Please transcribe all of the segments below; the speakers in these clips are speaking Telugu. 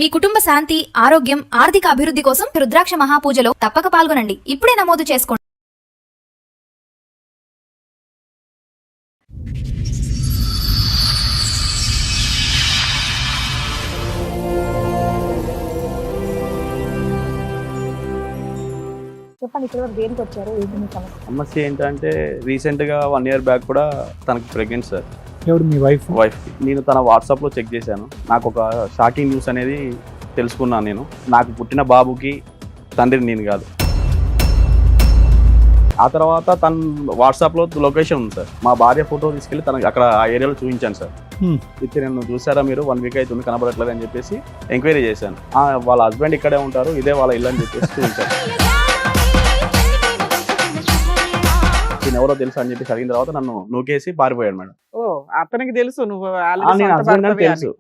మీ కుటుంబ శాంతి, ఆరోగ్యం, ఆర్థిక అభివృద్ధి కోసం రుద్రాక్ష మహాపూజలో తప్పక పాల్గొనండి. ఇప్పుడే నమోదు చేసుకోండి. చెప్పండి, ఇక్కడ వరకు దేనికి వచ్చారు? ఏంటి మీ సమస్య? సమస్య ఏంటంటే రీసెంట్గా 1 year బ్యాక్ కూడా తనకి ప్రెగ్నెంట్ సార్. ఎవరు మీ వైఫ్? నేను తన వాట్సాప్లో చెక్ చేశాను. నాకు ఒక షాకింగ్ న్యూస్ అనేది తెలుసుకున్నాను. నేను నాకు పుట్టిన బాబుకి తండ్రిని నేను కాదు. ఆ తర్వాత తన వాట్సాప్లో లొకేషన్ ఉంది సార్. మా భార్య ఫోటో తీసుకెళ్ళి తనకి అక్కడ ఆ ఏరియాలో చూపించాను సార్. అయితే నేను చూసారా మీరు 1 week అవుతుంది కనబడట్లేదు అని చెప్పేసి ఎంక్వైరీ చేశాను. వాళ్ళ హస్బెండ్ ఇక్కడే ఉంటారు, ఇదే వాళ్ళ ఇల్లు అని చెప్పేసి చూపించాను. నేను ఎవరో తెలుసు అని చెప్పేసి అడిగిన తర్వాత నన్ను నూకేసి పారిపోయాడు మేడం. ఓ, అతనికి తెలుసు నువ్వు నేను హస్బెండ్ అని తెలుసు.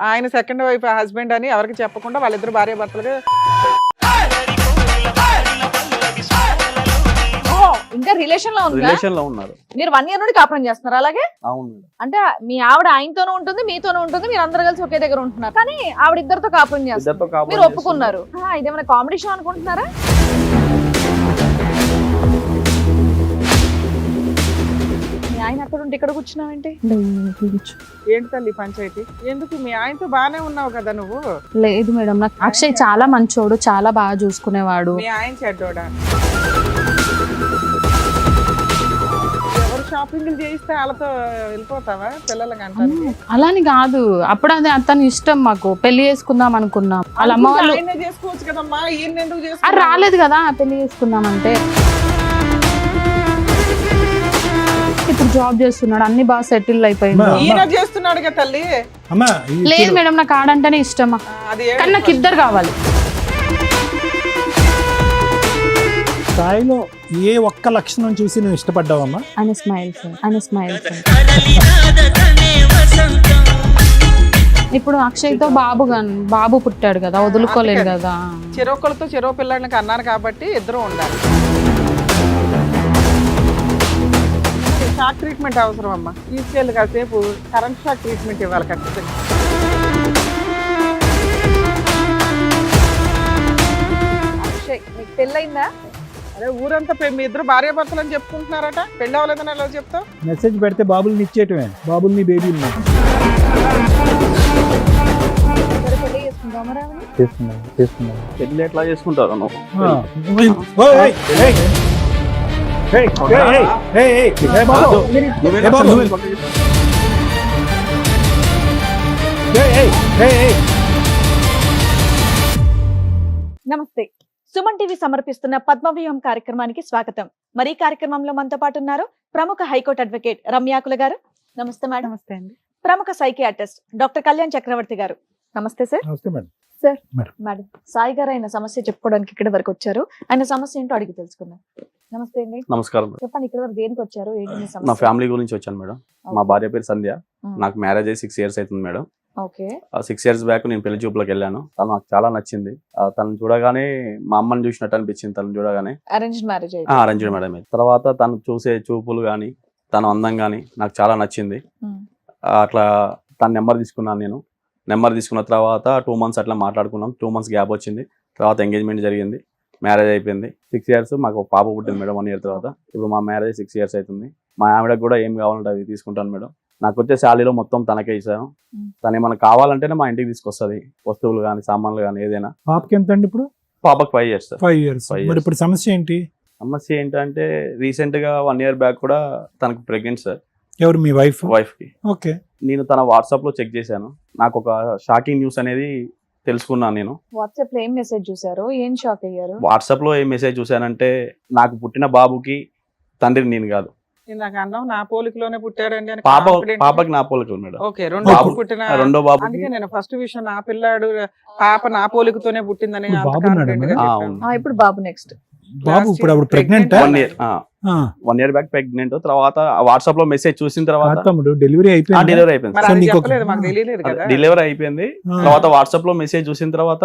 ఆయన సెకండ్ వైఫ్ హస్బెండ్ అని ఎవరికి చెప్పకుండా వాళ్ళిద్దరు భార్య భర్తలుగా. ఇంకా రిలేషన్ లో ఉందా? రిలేషన్ లో ఉన్నారు. మీరు 1 year నుండి కాపురం చేస్తున్నారు అలాగే? అవును మేడం. అంటే మీ ఆవిడ ఆయనతోనూ ఉంటుంది, మీతోనూ ఉంటుంది, మీరు అందరు కలిసి ఒకే దగ్గర ఉంటున్నారు. కానీ ఆవిడ ఇద్దరితో కాపురం చేస్తారు, మీరు ఒప్పుకున్నారు. ఇదేమైనా కామెడీ షో అనుకుంటున్నారా? మీ ఆయన అక్కడ ఉంటే ఇక్కడ కూర్చున్నావేంటి? ఏంటి తల్లి పంచాయతీ? ఎందుకు మీ ఆయనతో బానే ఉన్నావు కదా నువ్వు? లేదు మేడం, నాకు అక్షయ్ చాలా మంచోడు, చాలా బాగా చూసుకునేవాడు. మీ ఆయన చెడ్డోడా? ఎవరు షాపింగ్లు చేయిస్తే వాళ్ళతో వెళ్ళిపోతావా పిల్లలకి అంటారు? అలాని కాదు, అప్పుడు అది అతని ఇష్టం. మాకు పెళ్లి చేసుకుందాం అనుకున్నాం. వాళ్ళ అమ్మ వాళ్ళు చేసుకోవచ్చు కదమ్మా, ఈయన ఎందుకు అది చేసుకో? రాలేదు కదా పెళ్లి చేసుకుందాం అంటే. ఇప్పుడు జాబ్ చేస్తున్నాడు, అన్ని బాగా సెటిల్ అయిపోయింది. ఈయన చేస్తున్నాడు కదా తల్లి. లేదు మేడం, నాకు ఆడంటేనే ఇష్టమా, అది కానీ నాకు ఇద్దరు కావాలి. స్థాయిలో ఏ ఒక్క లక్షణం చూసి నువ్వు ఇష్టపడ్డావమ్మా? ఆయన స్మైల్ సార్, ఆయన స్మైల్ సార్. ఇప్పుడు అక్షయ్తో బాబు పుట్టాడు కదా, వదులుకోలేదు కదా. చెరొకరితో చెరో పిల్లలకి అన్నారు కాబట్టి ఇద్దరు ఉండాలి. షాక్ ట్రీట్మెంట్ అవసరం అమ్మా. తీసుకెళ్ళి కాసేపు కరెంట్ షాక్ ట్రీట్మెంట్ ఇవ్వాలి ఖచ్చితంగా. అక్షయ్, మీకు పెళ్ళయిందా? అదే ఊరంతా మీ ఇద్దరు భార్య భర్తలు అని చెప్పుకుంటున్నారట. పెళ్ళి అవ్వలేదని ఎలా చెప్తావు? మెసేజ్ పెడితే బాబుల్ని ఇచ్చేయటమే, బాబుల్ని బేబీని పెళ్లి చేసుకుందామా రావని? తీసుకున్నాం. పెళ్లి ఎట్లా చేసుకుంటారు నువ్వు? నమస్తే. సుమన్ టీవీ సమర్పిస్తున్న పద్మవ్యూహం కార్యక్రమానికి స్వాగతం. మరి ఈ కార్యక్రమంలో మనతో పాటు ఉన్నారు ప్రముఖ హైకోర్టు అడ్వకేట్ రమ్యాకుల గారు. నమస్తే మేడం. నమస్తే అండి. ప్రముఖ సైకియాట్రిస్ట్ డాక్టర్ కళ్యాణ్ చక్రవర్తి గారు. నమస్తే సార్. నమస్తే madam. Sir, madam. Madam, Sai గారు ఆయన సమస్య చెప్పుకోవడానికి ఇక్కడ వరకు వచ్చారు. ఆయన సమస్య ఏంటో అడిగి తెలుసుకుందాం. నమస్తే అండి. నమస్కారం మేడం. చెప్పండి, ఇక్కడ వరకు దేనికి వచ్చారు? ఏంటి మీ నా సమస్య? ఫ్యామిలీ గురించి వచ్చాను మేడం. మా భార్య పేరు సంధ్య. నాకు మ్యారేజ్ అయ్యి 6 years అవుతుంది మేడం. ఓకే. 6 years బ్యాక్ నేను పెళ్లి చూపులకు వెళ్ళాను. తను నాకు చాలా నచ్చింది. తను చూడగానే మా అమ్మని చూసినట్టు అనిపించింది. తను చూడగానే అరేంజ్డ్ మ్యారేజ్ అయితే? Arranged madam. తర్వాత తను చూసే చూపులు కానీ తన అందం కానీ నాకు చాలా నచ్చింది. అట్లా తన నెంబర్ తీసుకున్నాను నేను. నెంబర్ తీసుకున్న తర్వాత 2 months అట్లా మాట్లాడుకున్నాం. 2 months గ్యాప్ వచ్చింది. తర్వాత ఎంగేజ్మెంట్ జరిగింది, మ్యారేజ్ అయిపోయింది. 6 years మాకు ఒక పాప పుట్టింది మేడం 1 year తర్వాత. ఇప్పుడు మా మ్యారేజ్ 6 years అవుతుంది. మా ఆవిడకు కూడా ఏం కావాలంటే అవి తీసుకుంటాను మేడం. నాకు వచ్చే శాలరీలో మొత్తం తనకే ఇచ్చాను. తను ఏమైనా కావాలంటేనే మా ఇంటికి తీసుకొస్తుంది, వస్తువులు కానీ సామాన్లు కానీ ఏదైనా. పాపకి ఎంత అండి ఇప్పుడు? పాపకు 5 years. 5 years. మరి ఇప్పుడు సమస్య ఏంటి? సమస్య ఏంటంటే రీసెంట్గా 1 year బ్యాక్ కూడా తనకు ప్రెగ్నెంట్ సార్. ఎవరు మీ వైఫ్? వైఫ్కి. ఓకే. నేను తన వాట్సాప్లో చెక్ చేశాను. నాకు ఒక షాకింగ్ న్యూస్ అనేది తెలుసుకున్నాను. నేను వాట్సాప్ లో ఏం మెసేజ్ చూసారు? ఏం షాక్ అయ్యారు? వాట్సాప్లో ఏం మెసేజ్ చూశానంటే నాకు పుట్టిన బాబుకి తండ్రిని నేను కాదు. నాకు అన్నావు నా పోలికలోనే పుట్టాడండి అని. పాపకి నా పోలికలు మేడం. ఓకే, రెండో పుట్టిన రెండో బాబు. అందుకే నేను ఫస్ట్ విషయం నా పిల్లాడు పాప నా పోలికతోనే పుట్టిందని. ఇప్పుడు బాబు నెక్స్ట్ బాబు ఇప్పుడు ఆవిడ ప్రెగ్నెంట్? 1 year back pregnant. తర్వాత వాట్సాప్ లో మెసేజ్ చూసిన తర్వాత డెలివరీ అయిపోయింది. డెలివరీ అయిపోయింది. తర్వాత వాట్సాప్ లో మెసేజ్ చూసిన తర్వాత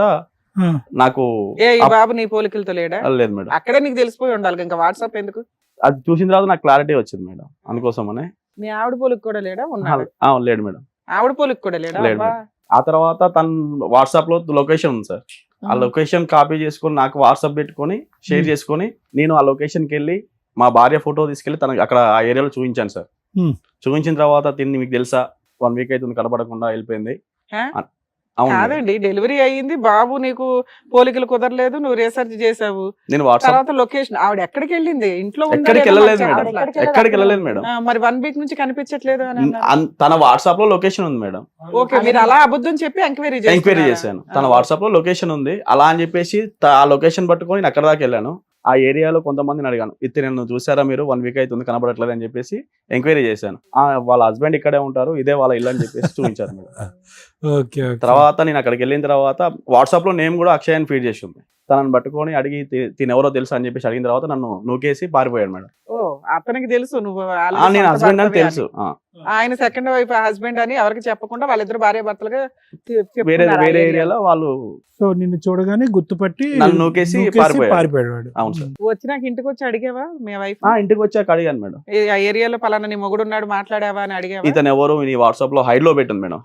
నాకు ఈ బాబు నీ పోలికలతో లేడా? లేదు మేడం. అక్కడే నీకు తెలిసిపోయి ఉండాలి, ఇంకా వాట్సాప్ ఎందుకు? అది చూసిన తర్వాత నాకు క్లారిటీ వచ్చింది మేడం. అందుకోసమనే. మీ ఆవిడ పోలిక కూడా లేడా? ఉన్నాడు? లేడు మేడం. ఆవిడ పోలిక కూడా లేడా? ఆ తర్వాత తను వాట్సాప్ లో లొకేషన్ ఉంది సార్, ఆ లొకేషన్ కాపీ చేసుకొని నాకు వాట్సాప్ పెట్టుకొని షేర్ చేసుకొని నేను ఆ లొకేషన్కి వెళ్ళి మా భార్య ఫోటో తీసుకెళ్లి తనకి అక్కడ ఆ ఏరియాలో చూపించాను సార్. చూపించిన తర్వాత తిని మీకు తెలుసా 1 వీక్ అవుతుంది కనపడకుండా వెళ్ళిపోయింది. హా? అవును మేడం. కాదండి, డెలివరీ అయ్యింది, బాబు నీకు పోలికలు కుదరలేదు, నువ్వు రీసెర్చ్ చేసావు, నేను వాట్సాప్ తర్వాత లొకేషన్ ఆవిడ ఎక్కడికి వెళ్ళింది, ఇంట్లో ఉందా ఎక్కడికి లేదా వెళ్ళలేదు నాకు మేడం, చెప్పట్లా. ఎక్కడికి వెళ్ళలేదు మేడం. మరి 1 వీక్ నుంచి కనిపించట్లేదు అని అన్నారు. తన వాట్సాప్ లో లొకేషన్ ఉంది మేడం. ఓకే, మీరు అలా అబద్ధం చెప్పి ఎంక్వైరీ ఎంక్వైరీ చేశాను. తన వాట్సాప్ లో లొకేషన్ ఉంది అలా అని చెప్పేసి ఆ లొకేషన్ పట్టుకొని నేను అక్కడ దాకా వెళ్ళాను. ఆ ఏరియాలో కొంతమందిని అడిగాను, ఇత్తి నన్ను చూసారా మీరు 1 వీక్ అవుతుంది కనబడట్లేదు అని చెప్పేసి ఎంక్వైరీ చేశాను. వాళ్ళ హస్బెండ్ ఇక్కడే ఉంటారు, ఇదే వాళ్ళ ఇల్లు అని చెప్పేసి చూపించారు మేడం. ఓకే తర్వాత నేను అక్కడికి వెళ్ళిన తర్వాత వాట్సాప్ లో నేమ్ కూడా అక్షయ్ అని ఫీడ్ చేసి ఉంది. తనని పట్టుకొని అడిగి తిని ఎవరో తెలుసు అని చెప్పేసి అడిగిన తర్వాత నన్ను నూకేసి పారిపోయాడు మేడం. ఓ, అతనికి తెలుసు నువ్వు నేను హస్బెండ్ అని తెలుసు. ఆయన సెకండ్ వైఫ్ హస్బెండ్ అని ఎవరికి చెప్పకుండా వాళ్ళిద్దరు భార్య భర్తలుగా వేరే వేరే ఏరియాలో వాళ్ళు సో నిన్ను చూడగానే గుర్తుపట్టి నన్ను నూకేసి పారిపోయాడు వాడు. అవును సార్. వచ్చినాక ఇంటికి వచ్చి అడిగావా మీ వైఫ్? ఇంటికి వచ్చాక అడిగాను మేడం, ఆ ఏరియాలో పలానా నీ మొగుడు ఉన్నాడు మాట్లాడావా అని అడిగావా? ఇతను ఎవరు నీ వాట్సాప్ లో హైడ్ లో పెట్టింది మేడం.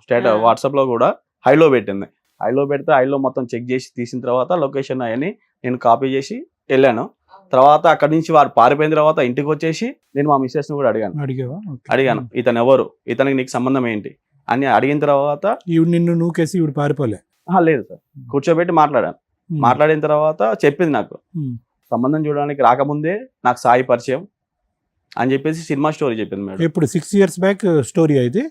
వాట్సాప్ లో కూడా హై లో పెట్టింది. హైలో పెడితే హైలో మొత్తం చెక్ చేసి తీసిన తర్వాత లొకేషన్ అవన్నీ నేను కాపీ చేసి వెళ్ళాను. తర్వాత అక్కడి నుంచి వారు పారిపోయిన తర్వాత ఇంటికి వచ్చేసి నేను మా మిస్సెస్ ని కూడా అడిగాను ఇతను ఎవరు, ఇతనికి నీకు సంబంధం ఏంటి అని అడిగిన తర్వాత ఈవిడ నిన్ను నూకేసి ఈవిడ పారిపోలే? లేదు సార్, కూర్చోబెట్టి మాట్లాడాను. మాట్లాడిన తర్వాత చెప్పింది నాకు సంబంధం చూడడానికి రాకముందే నాకు సాయి పరిచయం అని చెప్పేసి సినిమా స్టోరీ చెప్పింది మేడం. ఇప్పుడు 6 years బ్యాక్ స్టోరీ అయితే?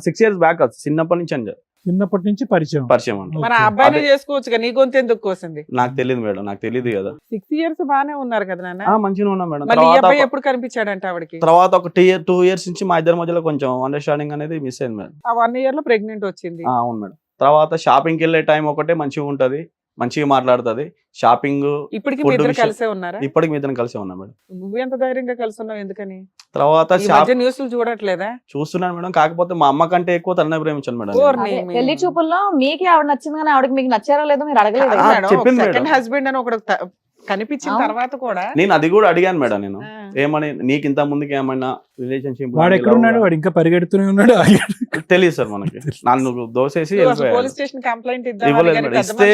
6 years బ్యాక్ చిన్నప్పటి నుంచి అని చిన్నప్పటి నుంచి పరిచయం అంటే మన అబ్బాయిని చేసుకోవచ్చు, నీ గొంతు ఎందుకు కోసింది? నాకు తెలియదు మేడం, నాకు తెలియదు కదా. 6 years బానే ఉన్నారు కదా నాన్న. మంచిగా ఉన్నా మేడం. మరి ఈ అబ్బాయి ఎప్పుడు కనిపించాడంటే ఆవిడకి? తర్వాత ఒక 2 years నుంచి మా ఇద్దరి మధ్యలో కొంచెం అండర్స్టాండింగ్ అనేది మిస్ అయింది మేడం. ఆ 1 year లో ప్రెగ్నెంట్ వచ్చింది. అవును మేడం. తర్వాత షాపింగ్కి వెళ్ళే టైం ఒకటే మంచిగా ఉంటది, మంచిగా మాట్లాడుతుంది. షాపింగ్ ఇప్పటికి మీ ఇద్దరు కలిసే ఉన్నారా? ఇప్పటికి మీ ఇద్దరం కలిసే ఉన్నాం మేడం. నువ్వు ఎంత ధైర్యంగా కలిసి ఉన్నావు ఎందుకని? తర్వాత న్యూస్లు చూడట్లేదా? చూస్తున్నాను మేడం, కాకపోతే మా అమ్మ కంటే ఎక్కువ తన్నే ప్రేమించాను మేడం. పెళ్లి చూపుల్లో మీకే ఆవిడ నచ్చింది కానీ ఆవిడకి మీకు నచ్చారో లేదో మీరు అడగలేదు. చెప్పింది మేడం. సెకండ్ హస్బెండ్ అని ఒకడు కనిపించిన తర్వాత కూడా నేను అది కూడా అడిగాను మేడం. నేను ఏమని నీకు ఇంత ముందుకి ఏమన్నా రిలేషన్షిప్ వాడు ఎక్కడ ఉన్నాడు? వాడు ఇంకా పరిగెడుతూనే ఉన్నాడు. తెలియదు సార్ మనకి. నన్ను పోలీస్ స్టేషన్ కంప్లైంట్ ఇస్తే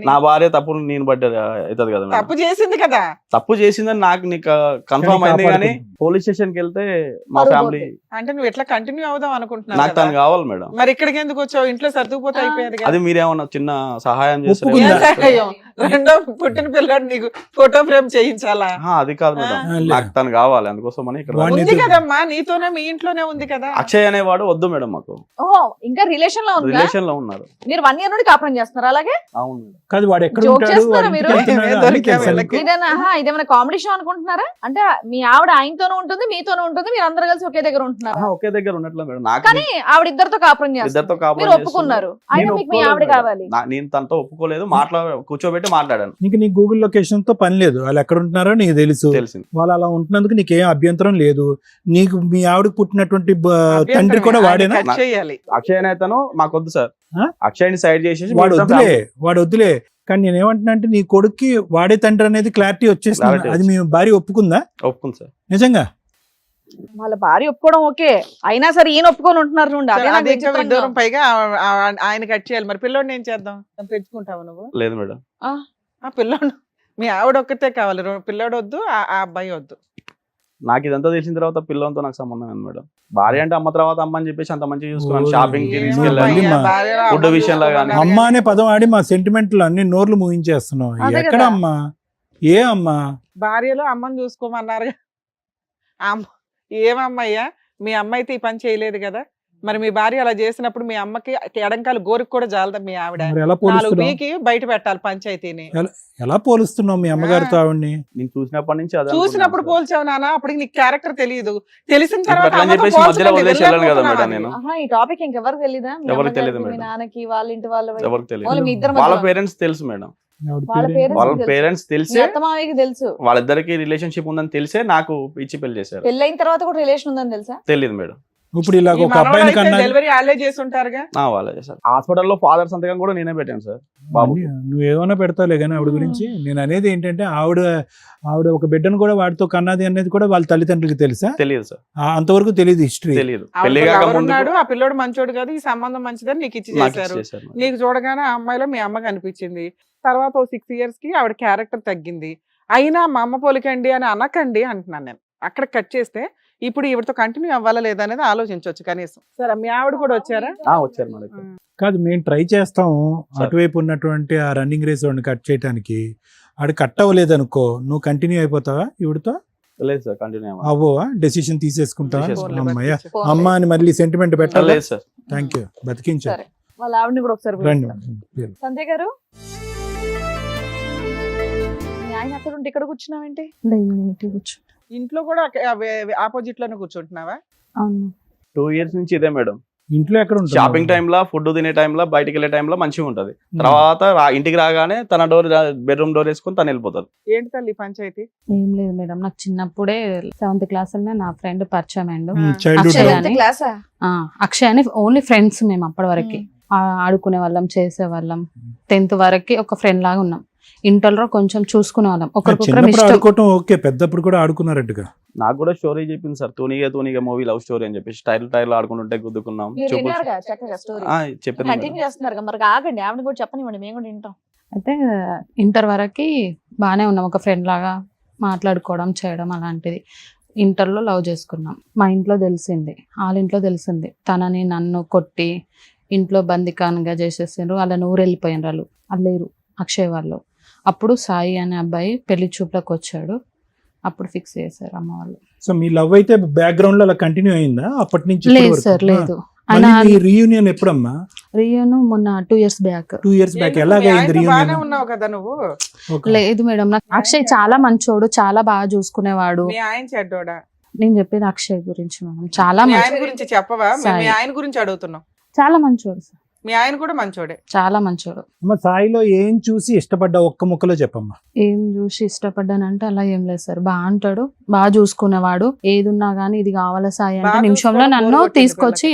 నా భార్య తప్పు నేను బట్టి అవుతుంది కదా. తప్పు చేసింది కదా, తప్పు చేసిందని నాకు నీకు కన్ఫర్మ్ అయింది కానీ పోలీస్ స్టేషన్ కి వెళ్తే మా ఫ్యామిలీ అంటే నువ్వు ఎట్లా కంటిన్యూ అవుదాం అనుకుంటున్నావు? నాకు తను కావాలి మేడం. మరి ఇక్కడికి ఎందుకు వచ్చావు? ఇంట్లో సర్దుకుపోతే అయిపోయేది. అది మీరేమన్నా చిన్న సహాయం చేస్తారు? రెండో పుట్టిన పిల్లాడు నీకు ఫోటో ఫ్రేమ్ చేయించాలా? అది కాదు మేడం, నాకు తను కావాలి. అందుకోసం అని ఇక్కడ ఉంది కదమ్మా, నీతోనే మీ ఇంట్లోనే ఉంది కదా. అక్షయ్ అనేవాడు వద్దు మేడం మాకు. ఓహో, ఇంకా రిలేషన్ లో ఉందా? రిలేషన్ లో ఉన్నారు. మీరు 1 year నుండి కాపురం చేస్తున్నారు అలాగే? అవును మేడం. కాదు, వాడు ఎక్కడ Joke ఉంటాడు? చేస్తున్నారా వాడి మీరు? ఇంటికి వెళ్తున్నాడా? దొరికే అని తెలుసా వాళ్ళకి. నీకు? ఇదేమైనా కామెడీ షో అనుకుంటున్నారా? అంటే మీ ఆవిడ ఆయనతోనూ ఉంటుంది మీతోనూ ఉంటుంది, మీరు అందరు కలిసి ఒకే దగ్గర ఉంటున్నారు. ఒకే దగ్గర ఉన్నట్లు మేడం. నాకు కానీ ఆవిడ ఇద్దరితో కాపురం చేస్తారు, ఇద్దరితో మీరు కాపురం ఒప్పుకున్నారు. అయినా నేను మీకు మీ ఆవిడ కావాలి. నేను తనతో ఒప్పుకోలేదు. కూర్చోబెట్టి మాట్లాడాను. నీకు నీ గూగుల్ లొకేషన్ తో పని లేదు, వాళ్ళు ఎక్కడ ఉంటున్నారో నీకు తెలుసు. తెలిసింది. వాళ్ళు అలా ఉంటున్నందుకు నీకేం అభ్యంతరం లేదు. నీకు మీ ఆవిడకు పుట్టినటువంటి తండ్రి కూడా వాడేనా? కట్ చేయాలి. అక్షయ్ అనేతను మాకొద్దు సార్. అక్షయ్ని సైడ్ చేసేసి వాడు వద్దులే. కానీ నేను ఏమంటున్నా అంటే నీ కొడుక్కి వాడే తండ్రి అనేది క్లారిటీ వచ్చేసింది. Clarity అది మీ భార్య ఒప్పుకుందా? ఒప్పుకుంది సార్. నిజంగా వాళ్ళ భార్య ఒప్పుకోవడం ఓకే, అయినా సరే ఈయన ఒప్పుకొని ఉంటున్నారు చూడండి. అదే నాకు అది ఇంకా విచిత్రంగా విడ్డూరం. ఉంది. పైగా ఆయన కట్ చేయాలి. మరి పిల్లోడిని ఏం చేద్దాం? తెచ్చుకుంటావు నువ్వు? లేదు మేడం. ఆ పిల్లోడు మీ ఆవిడ ఒక్కతే కావాలి, పిల్లోడు వద్దు, ఆ అబ్బాయి వద్దు. నాకు ఇదంతా తెలిసిన తర్వాత పిల్లలతో నాకు సంబంధం ఉంది మేడం. భార్య అంటే అమ్మ తర్వాత అమ్మ అని చెప్పేసి అంత మంచిగా చూసుకున్నాను. షాపింగ్ కి ఏమో తీసుకెళ్ళాను. భయ్యా, భార్యలో ఫుడ్ అమ్మ విషయంలో చూసుకోవాలి. కానీ. అమ్మ అనే పదం ఆడి మా సెంటిమెంట్లు అన్ని నోర్లు ముగించేస్తున్నావు. అదే ఎక్కడ కదా. అమ్మా? ఏ అమ్మా? భార్యలో అమ్మని చూసుకోమన్నారు. ఏమమ్మయ్యా, మీ అమ్మ అయితే ఈ పని చేయలేదు కదా. మరి మీ భార్య అలా చేసినప్పుడు మీ అమ్మకి ఎడంకాలు గోరికి కూడా జాలదా మీ ఆవిడ? మరి ఎలా 4 పోలుస్తున్నావు? పీకి బయట పెట్టాలి పంచాయతీని. ఎలా పోలుస్తున్నావు మీ అమ్మగారితో ఆవిడ్ని? నేను చూసినప్పటి నుంచి అదే చూసినప్పుడు అనుకుంటున్నాను పోల్చావు నాన్న, అప్పటికి నీకు క్యారెక్టర్ తెలియదు. తెలిసిన ఇప్పుడు తర్వాత అట్లా అని అమ్మతో చెప్పేసి మధ్యలో పోల్చకండి, వదిలేసి వెళ్ళాను కదా వెళ్ళలేకపోతున్నావా మేడం నేను. ఆహా, ఈ టాపిక్ ఇంకెవరికి తెలీదా? మీ ఎవరికి తెలియదు అమ్మగారికి, మీ మేడం. నాన్నకి, వాళ్ళ ఇంటి వాళ్ళ సార్. ఎవరికి ఓన్లీ తెలియదు. మీ ఇద్దరి వాళ్ళ మధ్యలో. పేరెంట్స్ తెలుసు మేడం. ఆవిడ వాళ్ళ పేరేంటి? పేరెంట్స్ వాళ్ళ తెలుసు. పేరెంట్స్ మీ తెలిసే అత్తమామయ్యకి తెలుసు. వాళ్ళిద్దరికి రిలేషన్షిప్ ఉందని తెలిసే నాకు ఇచ్చి పెళ్లి చేశారు. పెళ్ళైన తర్వాత కూడా రిలేషన్ ఉందని తెలుసా? తెలియదు మేడం. ఇప్పుడు ఇలా ఒక అబ్బాయిని కన్నా డెలివరీ వాళ్ళే చేసి ఉంటారుగా. వాళ్ళే సార్. హాస్పిటల్లో ఫాదర్ సంతకం కూడా నేనే పెట్టాను సార్ బాబు. నువ్వేమన్నా పెడతావులే కానీ ఆవిడ గురించి. నేను అనేది ఏంటంటే ఆవిడ ఒక బిడ్డను కూడా వాడితో కన్నది అనేది కూడా వాళ్ళ తల్లిదండ్రులకి తెలుసా? తెలియదు సార్, అంతవరకు తెలియదు హిస్టరీ. తెలియదు. ఆవిడ పెళ్లి కాక ముందు ఉన్నాడు, ఆ పిల్లోడు మంచోడు కాదు, ఈ సంబంధం మంచిదని నీకు ఇచ్చి చేశారు. నీకు చూడగానే ఆ అమ్మాయిలో మీ అమ్మ కనిపించింది. తర్వాత 6 years కి ఆవిడ క్యారెక్టర్ తగ్గింది. అయినా మా అమ్మ పోలికండి అని అనకండి అంటున్నాను నేను. అక్కడ కట్ చేస్తే ఇప్పుడు ఈవిడతో కంటిన్యూ అవ్వాలా లేదా అనేది ఆలోచించవచ్చు కనీసం. సరే, మీ ఆవిడ కూడా వచ్చారా? వచ్చారు మేడం. కాదు, మేము ట్రై చేస్తాము అటువైపు ఉన్నటువంటి ఆ రన్నింగ్ రేస్ వాడిని కట్ చేయడానికి. ఆడు కట్ అవ్వలేదు అనుకో, నువ్వు కంటిన్యూ అయిపోతావా ఈవిడతో? లేదు సార్, కంటిన్యూ అవ్వవా? డెసిషన్ తీసేసుకుంటావా? తీసేసుకుంటా. అమ్మయ్య, అమ్మ అని మళ్ళీ సెంటిమెంట్ పెట్టాలి. లేదు సార్. Thank you, బతికించారు. సరే, వాళ్ళ ఆవిడని కూడా ఒకసారి రండి. పిలుస్తాను. సంధ్య గారు, మీ ఆయన అక్కడ ఉంటే ఇక్కడ కూర్చున్నావేంటి? ఇంట్లో కూడా ఆపోజిట్ లోనే కూర్చుంటున్నావా? అవును. 2 years నుంచి ఇదే మేడం. ఇంట్లో ఎక్కడ ఉంటుంది? షాపింగ్ టైంలో, ఫుడ్ తినే టైంలో, బయటికి వెళ్ళే టైంలో మంచిగా ఉంటది. తర్వాత ఇంటికి రాగానే తన బెడ్రూమ్ డోర్ వేసుకుని తను వెళ్ళిపోతారు. ఏంటి తల్లి పంచాయతీ? ఏం లేదు మేడం, నాకు చిన్నప్పుడే 7th class నా ఫ్రెండ్ పరిచయం అయ్యిండు. చైల్డ్హుడ్ అక్షయ్ సెవెంత్ క్లాసా? అక్షయ్ అని ఓన్లీ ఫ్రెండ్స్ మేము అప్పటి వరకు. ఆడుకునే వాళ్ళం, చేసే వాళ్ళం. 10th వరకు ఒక ఫ్రెండ్ లాగా ఉన్నాం. ఇంటర్లో కొంచెం చూసుకునే వాళ్ళం, ఒకరికొకరు చిన్నప్పుడు ఇష్టం. ఆడుకోవటం ఓకే, పెద్దప్పుడు కూడా ఆడుకున్నారట్టుగా. నాకు కూడా స్టోరీ చెప్పింది సార్, తూనిగా మూవీ లవ్ స్టోరీ అని చెప్పేసి టైర్ ఆడుకుంటుంటే గుద్దుకున్నాం. మీరు విన్నారుగా చక్కగా స్టోరీ. చెప్పింది కంటిన్యూ చేస్తున్నారు మరి, ఆగండి, ఆవిడ కూడా చెప్పనివ్వండి, మేము కూడా వింటాం. అయితే ఇంటర్ వరకు బాగానే ఉన్నాం, ఒక ఫ్రెండ్ లాగా మాట్లాడుకోవడం, చేయడం అలాంటిది. ఇంటర్లో లవ్ చేసుకున్నాం. మా ఇంట్లో తెలిసింది, వాళ్ళ ఇంట్లో తెలిసింది. తనని నన్ను కొట్టి ఇంట్లో బందికాన్గా చేసేసారు. అలా నూరు వెళ్ళిపోయినారు వాళ్ళు, లేరు అక్షయ్ వాళ్ళు. అప్పుడు సాయి అనే అబ్బాయి పెళ్లి చూపులకు వచ్చాడు. అప్పుడు ఫిక్స్ చేశారు అమ్మ వాళ్ళు. సో మీ లవ్ అయితే బ్యాక్గ్రౌండ్ లో అలా కంటిన్యూ అయిందా అప్పటి నుంచి? లేదు సార్, లేదు. ఆయన రీయూనియన్ ఎప్పుడమ్మా? రియను మొన్న 2 years బ్యాక్. 2 years back. ఎలాగైంది బాగానే రీయూనియన్? ఉన్నావు కదా నువ్వు. లేదు మేడం, నాకు అక్షయ్ చాలా మంచోడు, చాలా బాగా చూసుకునేవాడు. మీ ఆయన చెడ్డోడా? నేను చెప్పేది అక్షయ్ గురించి మేడం. చాలా మీ ఆయన మంచి, గురించి చెప్పవా? మీ సాయి. ఆయన గురించి అడుగుతున్నాం. చాలా మంచోడు సార్, మీ ఆయన కూడా మంచోడే. చాలా మంచోడు. అమ్మ, సాయిలో ఏం చూసి ఇష్టపడ్డా ఒక్క ముక్కలో చెప్పమ్మా. ఏం చూసి ఇష్టపడ్డానంటే అలా ఏం లేదు సార్. బాగా అంటాడు, బాగా చూసుకునేవాడు. ఏది ఉన్నా గానీ ఇది కావాలా సాయి అంటే బాగా నిమిషంలో చూసుకోవడం నన్ను బోర్ కొట్టింది తీసుకొచ్చి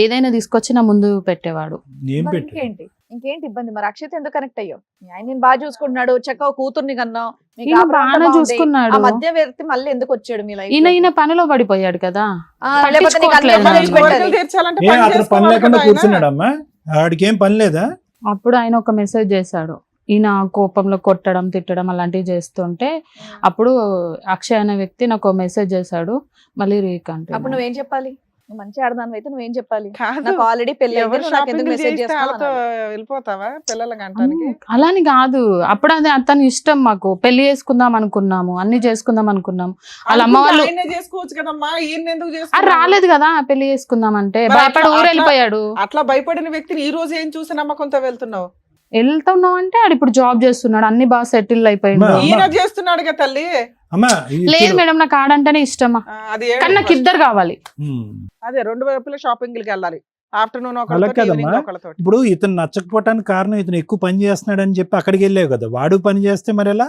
ఏదైనా తీసుకొచ్చి నా ముందు పెట్టేవాడు. ఏం మరి పెట్టు? ఇంకేంటి ఇబ్బంది? మరి అక్షయ్ ఎందుకు కనెక్ట్ అయ్యో? మీ ఆయన నేను బాగా చూసుకుంటున్నాడు, చక్కగా కూతుర్ని కన్నావు, మీకు ఈయన కాపురం అంతా బాగా బాగుంది. చూసుకున్నాడు. ఆ మధ్య వ్యక్తి మళ్ళీ ఎందుకు వచ్చాడు మీ లైఫ్? ఈయన పనిలో పడిపోయాడు కదా. లేకపోతే నీకు అన్ని పట్టించుకోవట్లేదు అమ్మాయిలు నన్ను. పెట్టాలి. కోరికలు తీర్చాలంటే ఏ పని అతను పని చేసుకోవాలి లేకుండా కదా ఆయన. కూర్చున్నాడమ్మా? ఆడికి ఏం పని లేదా? అప్పుడు ఆయన ఒక మెసేజ్ చేశాడు. ఈయన కోపంలో కొట్టడం, తిట్టడం అలాంటివి చేస్తుంటే అప్పుడు అక్షయ్ అనే వ్యక్తి నాకు మెసేజ్ చేశాడు. మళ్ళీ అప్పుడు నువ్వేం చెప్పాలి? నువ్వు మంచి ఆడదాని అయితే నువ్వేం చెప్పాలి? కాదు, నాకు ఆల్రెడీ పెళ్లి ఎవరు అయింది, నాకు ఎందుకు షాపింగ్ మెసేజ్ చేస్తే వాళ్ళతో చేస్తావు? వెళ్ళిపోతావా పిల్లలకి అంటానికి? అలాని కాదు. అప్పుడు అది అతని ఇష్టం. మాకు పెళ్లి చేసుకుందాం అనుకున్నాము, అన్ని చేసుకుందాం అనుకున్నాము. వాళ్ళ అమ్మ వాళ్ళు ఆయనే చేసుకోవచ్చు కదమ్మా, ఈయన ఎందుకు అది చేసుకున్నావు? రాలేదు కదా పెళ్లి చేసుకుందాం అంటే. మరి భయపడి ఊరు అట్లా- వెళ్ళిపోయాడు. అట్లా భయపడిన వ్యక్తిని ఈ రోజు ఏం చూసి నమ్మకంతో వెళ్తున్నావు? వెళ్తున్నావు అంటే ఆడు ఇప్పుడు జాబ్ చేస్తున్నాడు, అన్ని బాగా సెటిల్ అయిపోయింది. అమ్మా. ఈయన చేస్తున్నాడుగా తల్లి. అమ్మా లేదు మేడం, నాకు ఆడంటేనే ఇష్టమా. అది కానీ నాకు ఇద్దరు కావాలి. అదే 2 వైపులా షాపింగ్కి వెళ్ళాలి. ఆఫ్టర్నూన్ అలా ఒకళ్ళతో, కదమ్మా. ఈవినింగ్ ఒకళ్ళతో. ఇప్పుడు ఇతను నచ్చకపోవటానికి కారణం ఇతను ఎక్కువ పని చేస్తున్నాడు అని చెప్పి అక్కడికి వెళ్ళావు కదా. వాడు పని చేస్తే మరి ఎలా?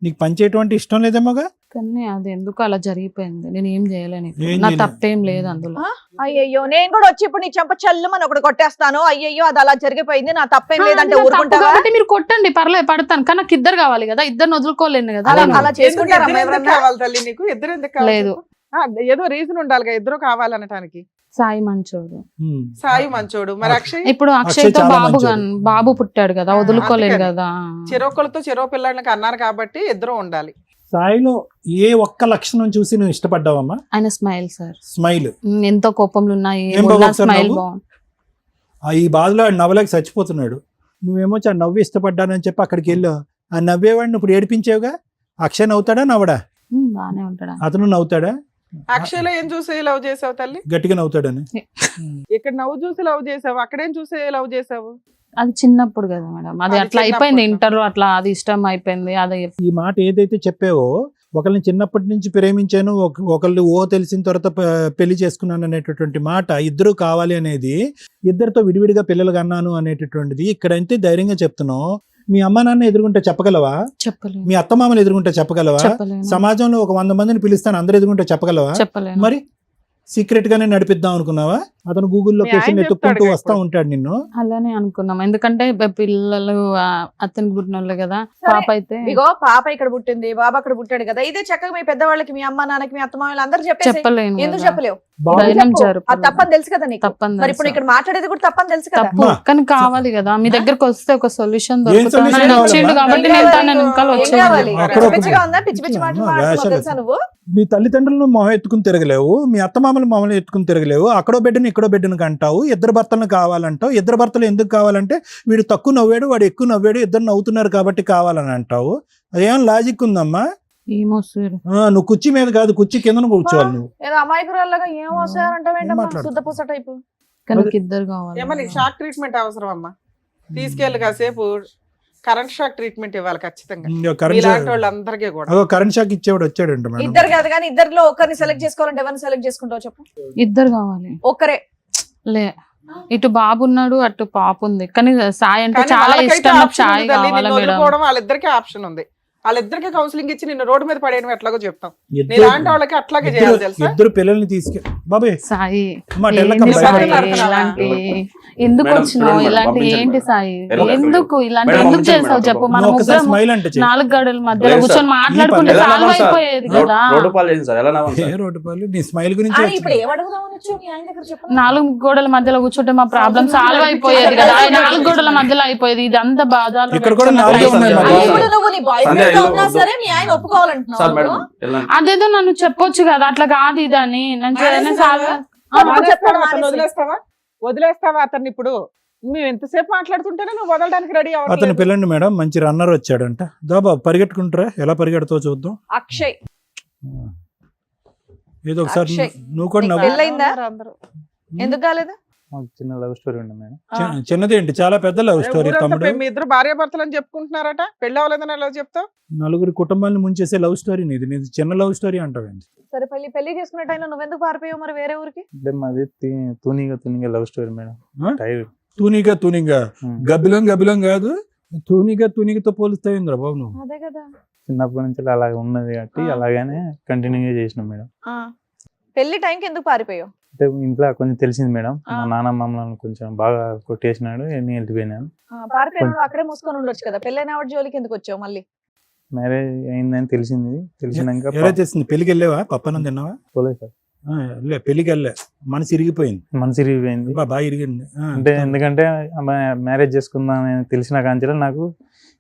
నీకు పని చేయటం ఇష్టం లేదేమోగా? కానీ అది ఎందుకు అలా జరిగిపోయింది, నేను ఏం చేయలేను. ఇప్పుడు ఏం నా చేయలేదు. తప్పేం లేదు అందులో. అయ్యయ్యో, నేను కూడా వచ్చి ఇప్పుడు నీ చెంప చల్లుమని ఒకటి కొట్టేస్తాను. అయ్యయ్యో, అది అలా జరిగిపోయింది, నా తప్పేం ఆ, లేదంటే అది నా తప్పు ఊరుకుంటావా? కాబట్టి మీరు కొట్టండి, పర్లేదు, పడతాను. కానీ నాకు ఇద్దరు కావాలి కదా, ఇద్దరు వదులుకోలేను కదా. అలా అవును. అలా ఎందుకు చేసుకుంటారా ఇద్దరు ఎందుకు ఎవరన్నా? కావాలి తల్లి నీకు? ఇద్దరు ఎందుకు కావాలి? లేదు. ఏదో రీజన్ ఉండాలిగా ఇద్దరు కావాలనటానికి. సాయి మంచోడు. సాయి మంచోడు. మరి అక్షయ్ ఇప్పుడు అక్షయ్ అక్షయ్తో చాలా బాబు మంచోడు. బాబు పుట్టాడు కదా, వదులుకోలేను అందుకని. కదా. చెరోకలతో చెరో పిల్లలకి అన్నారు కాబట్టి ఇద్దరు ఉండాలి. సాయిలో ఏ ఒక్క లక్షణం చూసి నువ్వు ఇష్టపడ్డావమ్మా? ఆయన స్మైల్ సార్. స్మైల్. ఎంతో కోపంలో ఉన్నా ఏం బాబు ఒకసారి స్మైల్ నవ్వు? బాగుంది. ఈ బాధలో ఆడు నవ్వలేక చచ్చిపోతున్నాడు. నువ్వేమో ఆ నవ్వు ఇష్టపడ్డానని చెప్పి అక్కడికి వెళ్ళావు. ఆ నవ్వేవాడిని ఇప్పుడు ఏడిపించావుగా. అక్షయ్ నవ్వుతాడా నవ్వడా? బానే ఉంటాడా? అతను నవ్వుతాడా? అక్షయ్లో ఏం చూసి లవ్ చేసావు తల్లి? గట్టిగా నవ్వుతాడని. ఇక్కడ నవ్వు చూసి లవ్ చేసావు, అక్కడేం చూసి లవ్ చేసావు? అది చిన్నప్పుడు కదా మేడం, అది అది అట్లా అయిపోయింది. చిన్నప్పుడు. ఇంటర్ అట్లా అది ఇష్టం అయిపోయింది. అది ఈ మాట ఏదైతే చెప్పావో, ఒకరిని చిన్నప్పటి నుంచి ప్రేమించాను, ఒకళ్ళు తెలిసిన తర్వాత పెళ్లి చేసుకున్నాను అనేటటువంటి మాట, ఇద్దరు కావాలి అనేది, ఇద్దరితో విడివిడిగా పిల్లలు కన్నాను అనేటటువంటిది ఇక్కడంతే ధైర్యంగా చెప్తున్నావు. మీ అమ్మ నాన్న ఎదుర్కొంటే చెప్పగలవా? చెప్పలేను. మీ అత్తమామలు ఎదుర్కొంటే చెప్పగలవా? చెప్పలేను. సమాజంలో ఒక 100 మందిని పిలుస్తాను అందరు ఎదుర్కొంటే చెప్పగలవా? చెప్పలేను. మరి సీక్రెట్ గానే నడిపిద్దాం అనుకున్నావా? అతను గూగుల్ మీ లొకేషన్ ఆయన ఎత్తుక్కుంటూ చెప్తాడుగా వస్తా ఇప్పుడు. ఉంటాడు నిన్ను. అలానే అనుకున్నాం, ఎందుకంటే పిల్లలు అతను పుట్టినోళ్ళే కదా. సరే. పాప అయితే ఇగో పాప ఇక్కడ పుట్టింది, బాబు అక్కడ పుట్టాడు కదా, ఇదే చక్కగా మీ పెద్దవాళ్ళకి, మీ అమ్మ నాన్నకి, మీ అత్తమామలు అందరూ చెప్పేసి చెప్పలేను ఎందుకు కదా. చెప్పలేవు? బాబు ధైర్యం చెప్పు. జరుపు. అది తప్పని తెలుసు కదా నీకు. తప్పని మరి ఇప్పుడు తెలుసు. ఇక్కడ మాట్లాడేది కూడా తప్పని తెలుసు కదా. తప్పు అమ్మా. కానీ కావాలి కదా, మీ దగ్గరకు వస్తే ఒక సొల్యూషన్ ఏం దొరుకుతుంది. solution ఆయన కావాలమ్మా? వచ్చిండు కాబట్టి ఏం నేను కావాలి? తన వెనకాల ఏం వచ్చేది. కావాలి? అక్కడ పిచ్చి ఒక- పిచ్చిగా ఉందా? పిచ్చి పిచ్చి మాటలు అమ్మా, మాట్లాడుతున్నావు వేషాలు తెలుసా నువ్వు? మీ తల్లిదండ్రులను మొహం ఎత్తుకుని తిరగలేవు, మీ అత్తమామలు మొహం ఎత్తుకుని తిరగలేవు, అక్కడో బిడ్డను ఇక్కడో బిడ్డను అంటావు, ఇద్దరు భర్తలను కావాలంటావు. ఇద్దరు భర్తలు ఎందుకు కావాలంటే వీడు తక్కువ నవ్వాడు, వాడు ఎక్కువ నవ్వాడు, ఇద్దరు నవ్వుతున్నారు కాబట్టి కావాలని అంటావు. అదేం లాజిక్ ఉందమ్మా? ఏమో సార్. నువ్వు కుర్చీ మీద కాదు, కుర్చీ కింద కూర్చోవాలి నువ్వు. ఏదో అమాయకురాల్లాగా ఏం వస్తారంటావేంటమ్మా? మాట్లాడు. శుద్ధ పూస టైపు. కానీ నాకు ఇద్దరు కావాలి. ఏమని షాక్ ట్రీట్మెంట్ అవసరం అమ్మా? తీసుకెళ్ళి కాసేపు కరెంట్ షాక్ ట్రీట్మెంట్ ఇవ్వాలి ఖచ్చితంగా కరెంట్ ఇలాంటి వాళ్ళందరికీ కూడా. కరెంట్ షాక్ ఇచ్చేవాడు వచ్చాడంట మేడం. ఇద్దరు కాదు కానీ ఇద్దరిలో ఒకరిని సెలెక్ట్ చేసుకోవాలంటే ఎవరిని సెలెక్ట్ చేసుకుంటావు చెప్పు? ఇద్దరు కావాలి. ఒక్కరే. లే, ఇటు బాబు ఉన్నాడు, అటు పాప ఉంది. కానీ సాయి అంటే కానీ చాలా వాళ్ళకైతే ఇష్టం. నాకు option సాయి ఉంది తల్లి, కావాలా నిన్ను మేడం. వదులుకోవడం వాళ్ళిద్దరికీ ఆప్షన్ ఉంది. వాళ్ళిద్దరికి కౌన్సిలింగ్ ఇచ్చి నిన్ను రోడ్డు మీద పడేయడం ఎట్లాగో చెప్తాం. ఇద్దరు- నీలాంటి వాళ్ళకి అట్లాగే చేయాలి తెలుసా? ఇద్దరు పిల్లల్ని బాబాయ్ సాయి అమ్మా, ఏంటి టెల్లకమ్మ ఏంది సాయి? భయపడుతున్నావా? ఇలాంటి ఎందుకు మేడం, వచ్చినావు? చూడండి మేడం, ఇలాంటి పంపించండి ఏంటి మేడం. సాయి? మేడం, ఎందుకు ఇలాంటి మేడం, ఎందుకు పంపించండి చేసావు మేడం. చెప్పు? మనం నువ్వు ఒకసారి ముగ్గురం స్మైల్ అంటే చెయ్యి. 4 గడుల మధ్యలో లేదు కూర్చొని సార్. మాట్లాడుకుంటే ఈ పని సాల్వ్ ఎలా సార్? అయిపోయేది కదా. రోడ్డు పాలు చేసింది సార్, ఎలా నవ్వండి ఏ సార్? రోడ్డు పాలు, నీ స్మైల్ గురించి ఆ, వచ్చింది. ఇప్పుడు ఏమడుగుదామని వచ్చావు మీ ఆయన దగ్గర చెప్పు? 4 గోడల మధ్యలో కూర్చుంటే మా ప్రాబ్లం సాల్వ్ అయిపోయేది కదా. 4 గోడల మధ్యలో అయిపోయేది. ఇదంతా బాధలు ఇక్కడ కూడా పెట్టుకున్న 4 ఉన్నాయి మా సంధ్య, బాబు. ఇప్పుడు నువ్వు నీ బాయ్ సంధ్య, ఫ్రెండ్ తో ఇల్లు ఉన్నా వద్దు. సరే మీ ఆయన సార్ ఒప్పుకోవాలంటున్నావు మేడం నువ్వు? వెళ్ళండి. అదేదో నన్ను చెప్పొచ్చు కదా, అట్లా కాదు ఇదని. నేను ఏదైనా సాల్వ్ మానేస్తావా? అతన్ని మానేసి. వదిలేస్తావా అతన్ని? ఇప్పుడు మేము ఎంతసేపు మాట్లాడుతుంటేనే నువ్వు వదలడానికి రెడీ అతని అవ్వట్లేదు. పిల్లండి మేడం, మంచి రన్నర్ వచ్చాడంట. దాబా పరిగెట్టుకుంటారా, ఎలా పరిగెడతావు చూద్దాం. అక్షయ్ ఏదో ఒకసారి అక్షయ్, నువ్వు కూడా నీకు నవ్వు. పెళ్ళయిందా? అందరూ. ఎందుకు కాలేదు? మాకు చిన్న లవ్ స్టోరీ ఉంది మేడం. చిన్నది ఏంటి, చాలా పెద్ద లవ్ స్టోరీ ఊరంతా తమ్ముడు. మీ ఇద్దరు భార్యాభర్తలు అని చెప్పుకుంటున్నారట, పెళ్లి అవ్వలేదని ఎలా చెప్తావు? నలుగురి కుటుంబాన్ని ముంచేసే లవ్ స్టోరీ నీది. నీది చిన్న లవ్ స్టోరీ అంటావేంటి? సరే పెళ్లి చేసుకునే టైంలో నువ్వెందుకు పారిపోయావు మరి వేరే ఊరికి? అంటే మాది తూనిగా లవ్ స్టోరీ మేడం. ఆ? టైర్ తూనిగా గబ్బిలం కాదు, తూనిగతో పోలుస్తాయింద్రా బాబు నువ్వు. అదే కదా. చిన్నప్పటి నుంచి అలాగే ఉన్నది కాబట్టి అలాగనే కంటిన్యూగా చేసినాం మేడం. ఆ. పెళ్లి టైంకి ఎందుకు పారిపోయావు? అంటే ఇంట్లో కొంచెం తెలిసింది మేడం, ఆ. మా నాన్న మమ్మల్ని కొంచెం బాగా కొట్టేసినాడు, నేను వెళ్ళిపోయినాను. పారిపోయినాడు అక్కడే మూసుకొని ఉండొచ్చు కదా. పెళ్ళైన ఆవిడ జోలికి ఎందుకు వచ్చావు మళ్ళీ? మ్యారేజ్ అయిందని తెలిసినాక ఎలా చేసింది? పెళ్లికి వెళ్ళావా? పప్పనం తిన్నావా? పోలేదు సార్. పెళ్లికి వెళ్ళా, మనసు ఇరిగిపోయింది. మనసు ఇరిగిపోయింది. బాగా ఇరిగింది. అంటే ఎందుకంటే మ్యారేజ్ చేసుకుందామని తెలిసిన కాంచెలో నాకు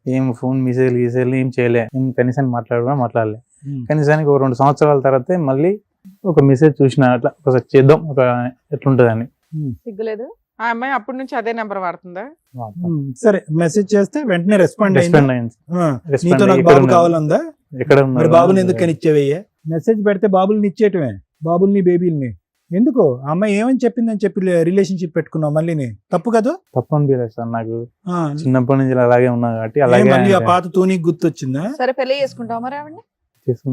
ఏం ఫోన్ మెసేజ్లు ఏం చేయలే, ఏం కనీసం మాట్లాడలే. కనీసానికి ఒక 2 సంవత్సరాల తర్వాత మళ్ళీ ఒక మెసేజ్ చూసిన, అట్లా ఒకసారి చేద్దాం ఒక ఎట్లుంటదని. సిగ్గులేదు? ఆ అమ్మాయి అప్పటి నుంచి అదే నెంబర్ వాడుతుందా? సరే, మెసేజ్ చేస్తే వెంటనే రెస్పాండ్ రెస్పాండ్ అయింది. నీతో నాకు బాబు కావాలందా? ఎక్కడ మరి ఉన్నారు? బాబుని ఎందుకు కనిచ్చేవయ్యా? మెసేజ్ పెడితే బాబుల్ని ఇచ్చేయటమే, బాబుల్ని బేబీల్ని ఎందుకు? ఆ అమ్మాయి ఏమని చెప్పిందని చెప్పి రిలేషన్షిప్ పెట్టుకున్నావు మళ్ళీ, తప్పు కదా? తప్పు అనిపించలేదు సార్, నాకు ఆ, చిన్నప్పటి నుంచి అలాగే ఉన్నా కాబట్టి ఏ అలాగే మళ్ళీ ఆ పాత తూనికి గుర్తొచ్చిందా? సరే పెళ్లి చేసుకుంటావు మరి ఆవిడని?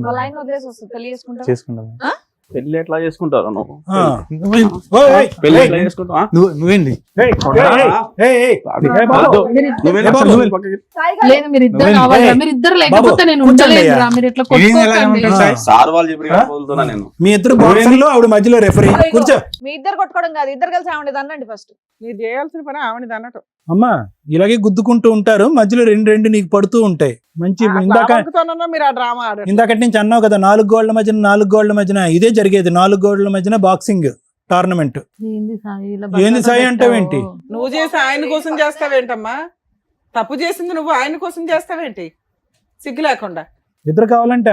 వాళ్ళ ఆయన వదిలేసి వస్తుంది, పెళ్లి చేసుకుంటావు? చేసుకుంటాం. పెళ్లి ఎట్లా చేసుకుంటారు నువ్వు? ఆ. ఓయ్, పెళ్లి ఏయ్, ఎట్లా చేసుకుంటావా? నువ్వేంటి ఏయ్, ఏయ్, ఏయ్, ఏయ్, బాబు. నువ్వే ఏ బాబు, నువ్వే పక్కకి. సాయి గారు, లేదు, మీరు ఇద్దరు నువ్వేంటి? కావాలి. ఏయ్, మీరు ఇద్దరు బాబు, లేకపోతే నేను కూర్చోండి ఉండలేదురా. అయ్యా. మీరు ఇట్లా ఏం ఎలా కొట్టుకోకండి. ఉంటారు సార్? సార్ వాళ్ళు చెప్పి పోతున్నా నేను. మీ ఇద్దరు బాక్సింగ్ లో ఆవిడ మధ్యలో రెఫరీ. కూర్చో. మీ ఇద్దరు కొట్టుకోవడం కాదు, ఇద్దరు కలిసి ఆవిడ అనండి ఫస్ట్. మీరు చేయాల్సిన పని ఆవిడది అన్నట్టు. అమ్మా, ఇలాగే గుద్దుకుంటూ ఉంటారు, మధ్యలో రెండు నీకు పడుతూ ఉంటాయి. మంచి మీరు ఆ డ్రామా ఆడారు. ఇందాకటి నుంచి అన్నావు కదా, 4 గోడల మధ్యన ఇదే జరిగేది. 4 గోడల మధ్యన బాక్సింగ్ టోర్నమెంట్. ఏంది సాయి ఇలా ఏంది బట్టలు సాయి అంటావేంటి? పెట్టావు? నువ్వు చేసి ఆయన కోసం చేస్తావేంటమ్మా? తప్పు చేసింది నువ్వు ఆయన కోసం చేస్తావేంటి సిగ్గు లేకుండా? ఇద్దరు కావాలంట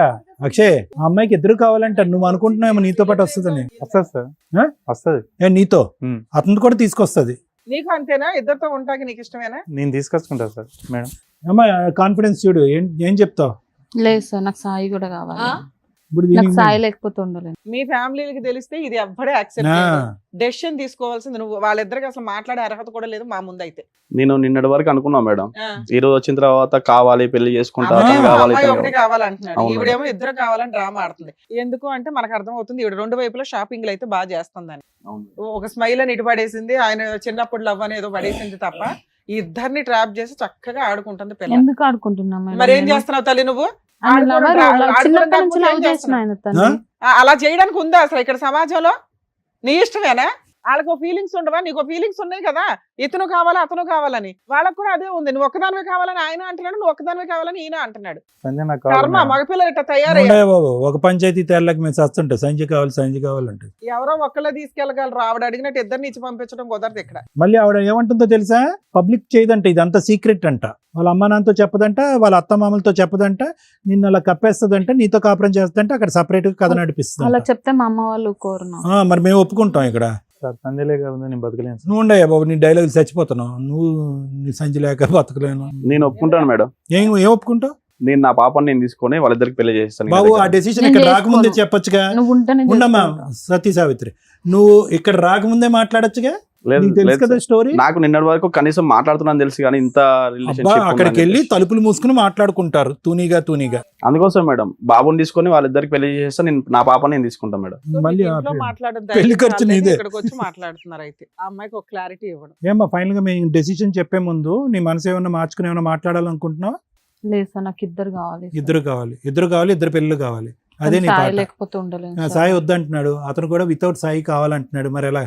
అక్షయ్, ఆ అమ్మాయికి ఇద్దరు కావాలంట. నువ్వు అనుకుంటున్నావు నీతో పాటు వస్తుందని. వస్తుంది సార్, ఆ? వస్తుంది. నీతో ఉమ్. అతను కూడా తీసుకొస్తుంది. నీకు అంతేనా? ఇద్దరితో ఉంటాకి నీకు ఇష్టమేనా? నేను తీసుకొచ్చుకుంటా సార్ మేడం. అమ్మా, కాన్ఫిడెన్స్ చూడు. ఏం చెప్తావు లేదు సార్, నాకు సాయి కూడా కావాలి. ఆ? ఇప్పుడు నాకు దీనికి? సాయి లేకపోతే ఉండలేను. మీ ఫ్యామిలీకి తెలిస్తే ఇది ఎవ్వడే యాక్సెప్ట్ ఆ, డెసిషన్ తీసుకోవాల్సింది నువ్వు. వాళ్ళిద్దరికి అసలు మాట్లాడే అర్హత కూడా లేదు మా ముందు అయితే. నేను నిన్నటి వరకు అనుకున్నా మేడం, ఈ రోజు వచ్చిన తర్వాత కావాలి పెళ్లి చేసుకుంటా, అమ్మాయి అతను కావాలి, అమ్మాయి ఇతను ఒకటి కావాలి. కావాలంటున్నాడు, అవును. ఈవిడేమో ఇద్దరు కావాలని డ్రామా ఆడుతుంది. ఎందుకు అంటే మనకు అర్థం అవుతుంది ఈవిడ 2 వైపులా షాపింగ్లు అయితే బాగా చేస్తుందని. అవును. ఒక స్మైల్ అని ఇటు పడేసింది, ఆయన చిన్నప్పుడు లవ్ అని ఏదో పడేసింది తప్ప ఈ ఇద్దరిని ట్రాప్ చేసి చక్కగా ఆడుకుంటుంది పిల్ల. ఎందుకు ఆడుకుంటున్నా మేడం మరి ఏం నేను? చేస్తున్నావు తల్లి నువ్వు? ఆయన lover, ఆడుకోవడం చిన్నప్పటి నుంచి కాకపోతే లవ్ ఏం చేసిన చేస్తున్నావు? ఆయన తన్ని. అలా చేయడానికి ఉందా అసలు ఇక్కడ సమాజంలో? నీ ఇష్టమేనా? వాళ్ళకు ఫీలింగ్స్ ఉండవా? నీకు ఫీలింగ్స్ ఉన్నాయి కదా, ఇతను కావాలా అతను కావాలని. వాళ్ళకు కూడా అదే ఉంది. నువ్వు ఒక్కదానివే కావాలని ఆయన అంటున్నాడు, నువ్వు ఒక్కదానివే కావాలని ఈయన అంటున్నాడు. సంజయ్ నాకు కర్మ, కావాలి మేడం. మగపిల్లలు ఇట్లా తయారయ్యారు. ఉండయా బాబు, ఒక పంచాయతీ తేళ్ళకి మేము చస్తుంటాం, సంజయ్ కావాలంటే. ఎవరో ఒక్కళ్ళే తీసుకెళ్ళగలరు. ఆవిడ అడిగినట్టు ఇద్దరిని ఇచ్చి పంపించడం కుదరదు ఇక్కడ. మళ్ళీ ఆవిడ ఏమంటుందో తెలుసా, పబ్లిక్ చేయదంట, ఇదంతా సీక్రెట్ అంట, వాళ్ళ అమ్మ నాన్నతో చెప్పదంట, వాళ్ళ అత్త మామలతో చెప్పదంట, నిన్ను అలా కప్పేస్తుందంట, నీతో కాపురం చేస్తుందంట, అక్కడ సపరేట్ గా కథ అలా నడిపిస్తుంది. చెప్తే మా అమ్మ వాళ్ళు కోరును. మరి మేము ఒప్పుకుంటాం ఇక్కడ. సార్ సంజయ్ లేక నేను బతకలేను సార్. నువ్వు ఉండయా బాబు, నీ డైలాగులు చచ్చిపోతున్నావు నువ్వు, నీ సంచి లేక బతకలేను. నేను ఒప్పుకుంటాను మేడం. ఏం ఒప్పుకుంటావు నేను నా పాపని నేను తీసుకొని వాళ్ళిద్దరికి పెళ్లి చేస్తాను. బాబు? ఆ డెసిషన్ నేను ఇక్కడ చేసుకోను. రాకముందే చెప్పొచ్చుగా. నువ్వు ఉంటేనే ఉండమ్మా చేసుకుంటా. సతీ సావిత్రి, నువ్వు ఇక్కడ రాకముందే మాట్లాడొచ్చుగా. లేదు, నీకు తెలుసు లేదు కదా సార్. స్టోరీ. నాకు నిన్నటి వరకు కనీసం మాట్లాడుతున్నాను తెలుసు, కానీ ఇంత అబ్బా, రిలేషన్షిప్ అక్కడికి వెళ్ళి తలుపులు మూసుకుని మాట్లాడుకుంటారు తూనీగా. అందుకోసం మేడం బాబుని తీసుకొని వాళ్ళిద్దరికి పెళ్లి చేస్తే నేను నా పాపని నేను తీసుకుంటాను మేడం. సో మళ్ళీ మీకు ఇంట్లో ఆపేయండి. మాట్లాడడం పెళ్లి ధైర్యం ఖర్చు చాలేక నీదే. ఇక్కడికి వచ్చి మాట్లాడుతున్నారు. అయితే ఆ అమ్మాయికి ఒక క్లారిటీ ఇవ్వడం. ఏమ్మా ఫైనల్ గా మేము డెసిషన్ చెప్పే ముందు నీ మనసు ఏమన్నా మార్చుకుని ఏమన్నా మాట్లాడాలనుకుంటున్నావా? లేదు సార్, నాకు ఇద్దరు కావాలి సార్. ఇద్దరు కావాలి, ఇద్దరు పెళ్ళిళ్ళు కావాలి. అదే నీ సాయి పాట. లేకపోతే ఉండలేదు ఆ, సార్. సాయి వద్దంటున్నాడు, అతను కూడా వితౌట్ సాయి కావాలంటున్నాడు. మరి ఎలా?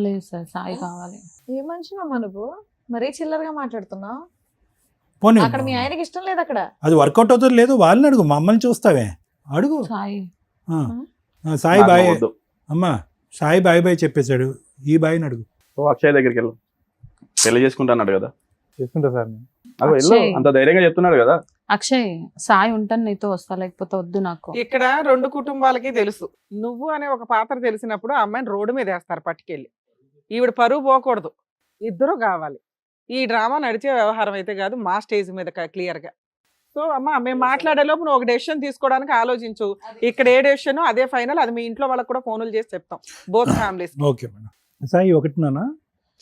లేదు సార్, సాయి కావాలి. ఏ మనిషినమ్మా నువ్వు, మరీ చిల్లరగా మాట్లాడుతున్నావు. పోనీ అక్కడ మీ ఆయనకి ఇష్టం లేదు అక్కడ. అది వర్కౌట్ అవుతుంది లేదు, వాళ్ళని అడుగు, మమ్మల్ని చూస్తావే అడుగు. సాయి ఆ. సాయి నాకు బాయ్ వద్దు. అమ్మా, సాయి బాయ్ చెప్పేశాడు, ఈ బాయ్ని అడుగు. ఓ అక్షయ్ దగ్గరికి వెళ్ళు, పెళ్లి చేసుకుంటాన్నాడు కదా. చేసుకుంటా సార్ నేను. అగో వెళ్ళు, అక్షయ్. అంత ధైర్యంగా చెప్తున్నాడు కదా. అక్షయ్, సాయి ఉంటాను నీతో వస్తా, లేకపోతే వద్దు నాకు. ఇక్కడ రెండు కుటుంబాలకి తెలుసు, నువ్వు అనే ఒక పాత్ర తెలిసినప్పుడు ఆ అమ్మాయిని రోడ్డు మీద వేస్తారు పట్టుకెళ్ళి. ఈవిడ పరువు పోకూడదు, ఇద్దరు కావాలి. ఈ డ్రామా నడిచే వ్యవహారం అయితే కాదు, మా స్టేజ్ మీద క్లియర్ గా. సో అమ్మ, మేము మాట్లాడే లోపు నువ్వు ఒక డెసిషన్ తీసుకోవడానికి ఆలోచించు. ఇక్కడ ఏ డెసిషన్ అదే ఫైనల్. అది మీ ఇంట్లో వాళ్ళకి కూడా ఫోన్లు చేసి చెప్తాం, both families. Okay madam. Sai ఒకటి నాన్న,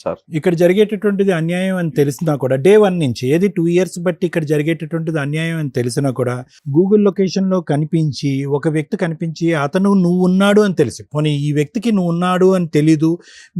సార్ ఇక్కడ జరిగేటటువంటిది అన్యాయం అని తెలిసినా కూడా డే 1 నుంచి, ఏది 2 years బట్టి ఇక్కడ జరిగేటటువంటిది అన్యాయం అని తెలిసినా కూడా గూగుల్ లొకేషన్లో కనిపించి ఒక వ్యక్తి కనిపించి అతను నువ్వు ఉన్నాడు అని తెలిసి, పోనీ ఈ వ్యక్తికి నువ్వు ఉన్నాడు అని తెలీదు,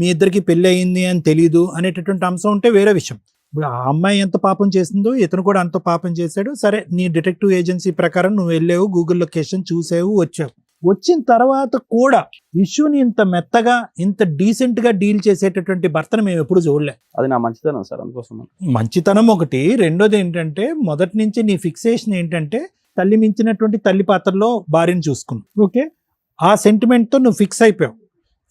మీ ఇద్దరికి పెళ్ళి అయింది అని తెలీదు అనేటటువంటి అంశం ఉంటే వేరే విషయం. ఇప్పుడు ఆ అమ్మాయి ఎంత పాపం చేసిందో ఇతను కూడా అంత పాపం చేశాడు. సరే, నీ డిటెక్టివ్ ఏజెన్సీ ప్రకారం నువ్వు వెళ్ళావు, గూగుల్ లొకేషన్ చూసావు, వచ్చావు. వచ్చిన తర్వాత కూడా ఇష్యూని ఇంత మెత్తగా ఇంత డీసెంట్ గా డీల్ చేసేటటువంటి భర్తను మేము ఎప్పుడు చూడలే. అది నా మంచిదనం సార్, అందుకోసం. మంచితనం ఒకటి. రెండోది ఏంటంటే, మొదటి నుంచి నీ ఫిక్సేషన్ ఏంటంటే తల్లి మించినటువంటి తల్లి పాత్రలో భార్యను చూసుకున్నావు. ఓకే, ఆ సెంటిమెంట్తో నువ్వు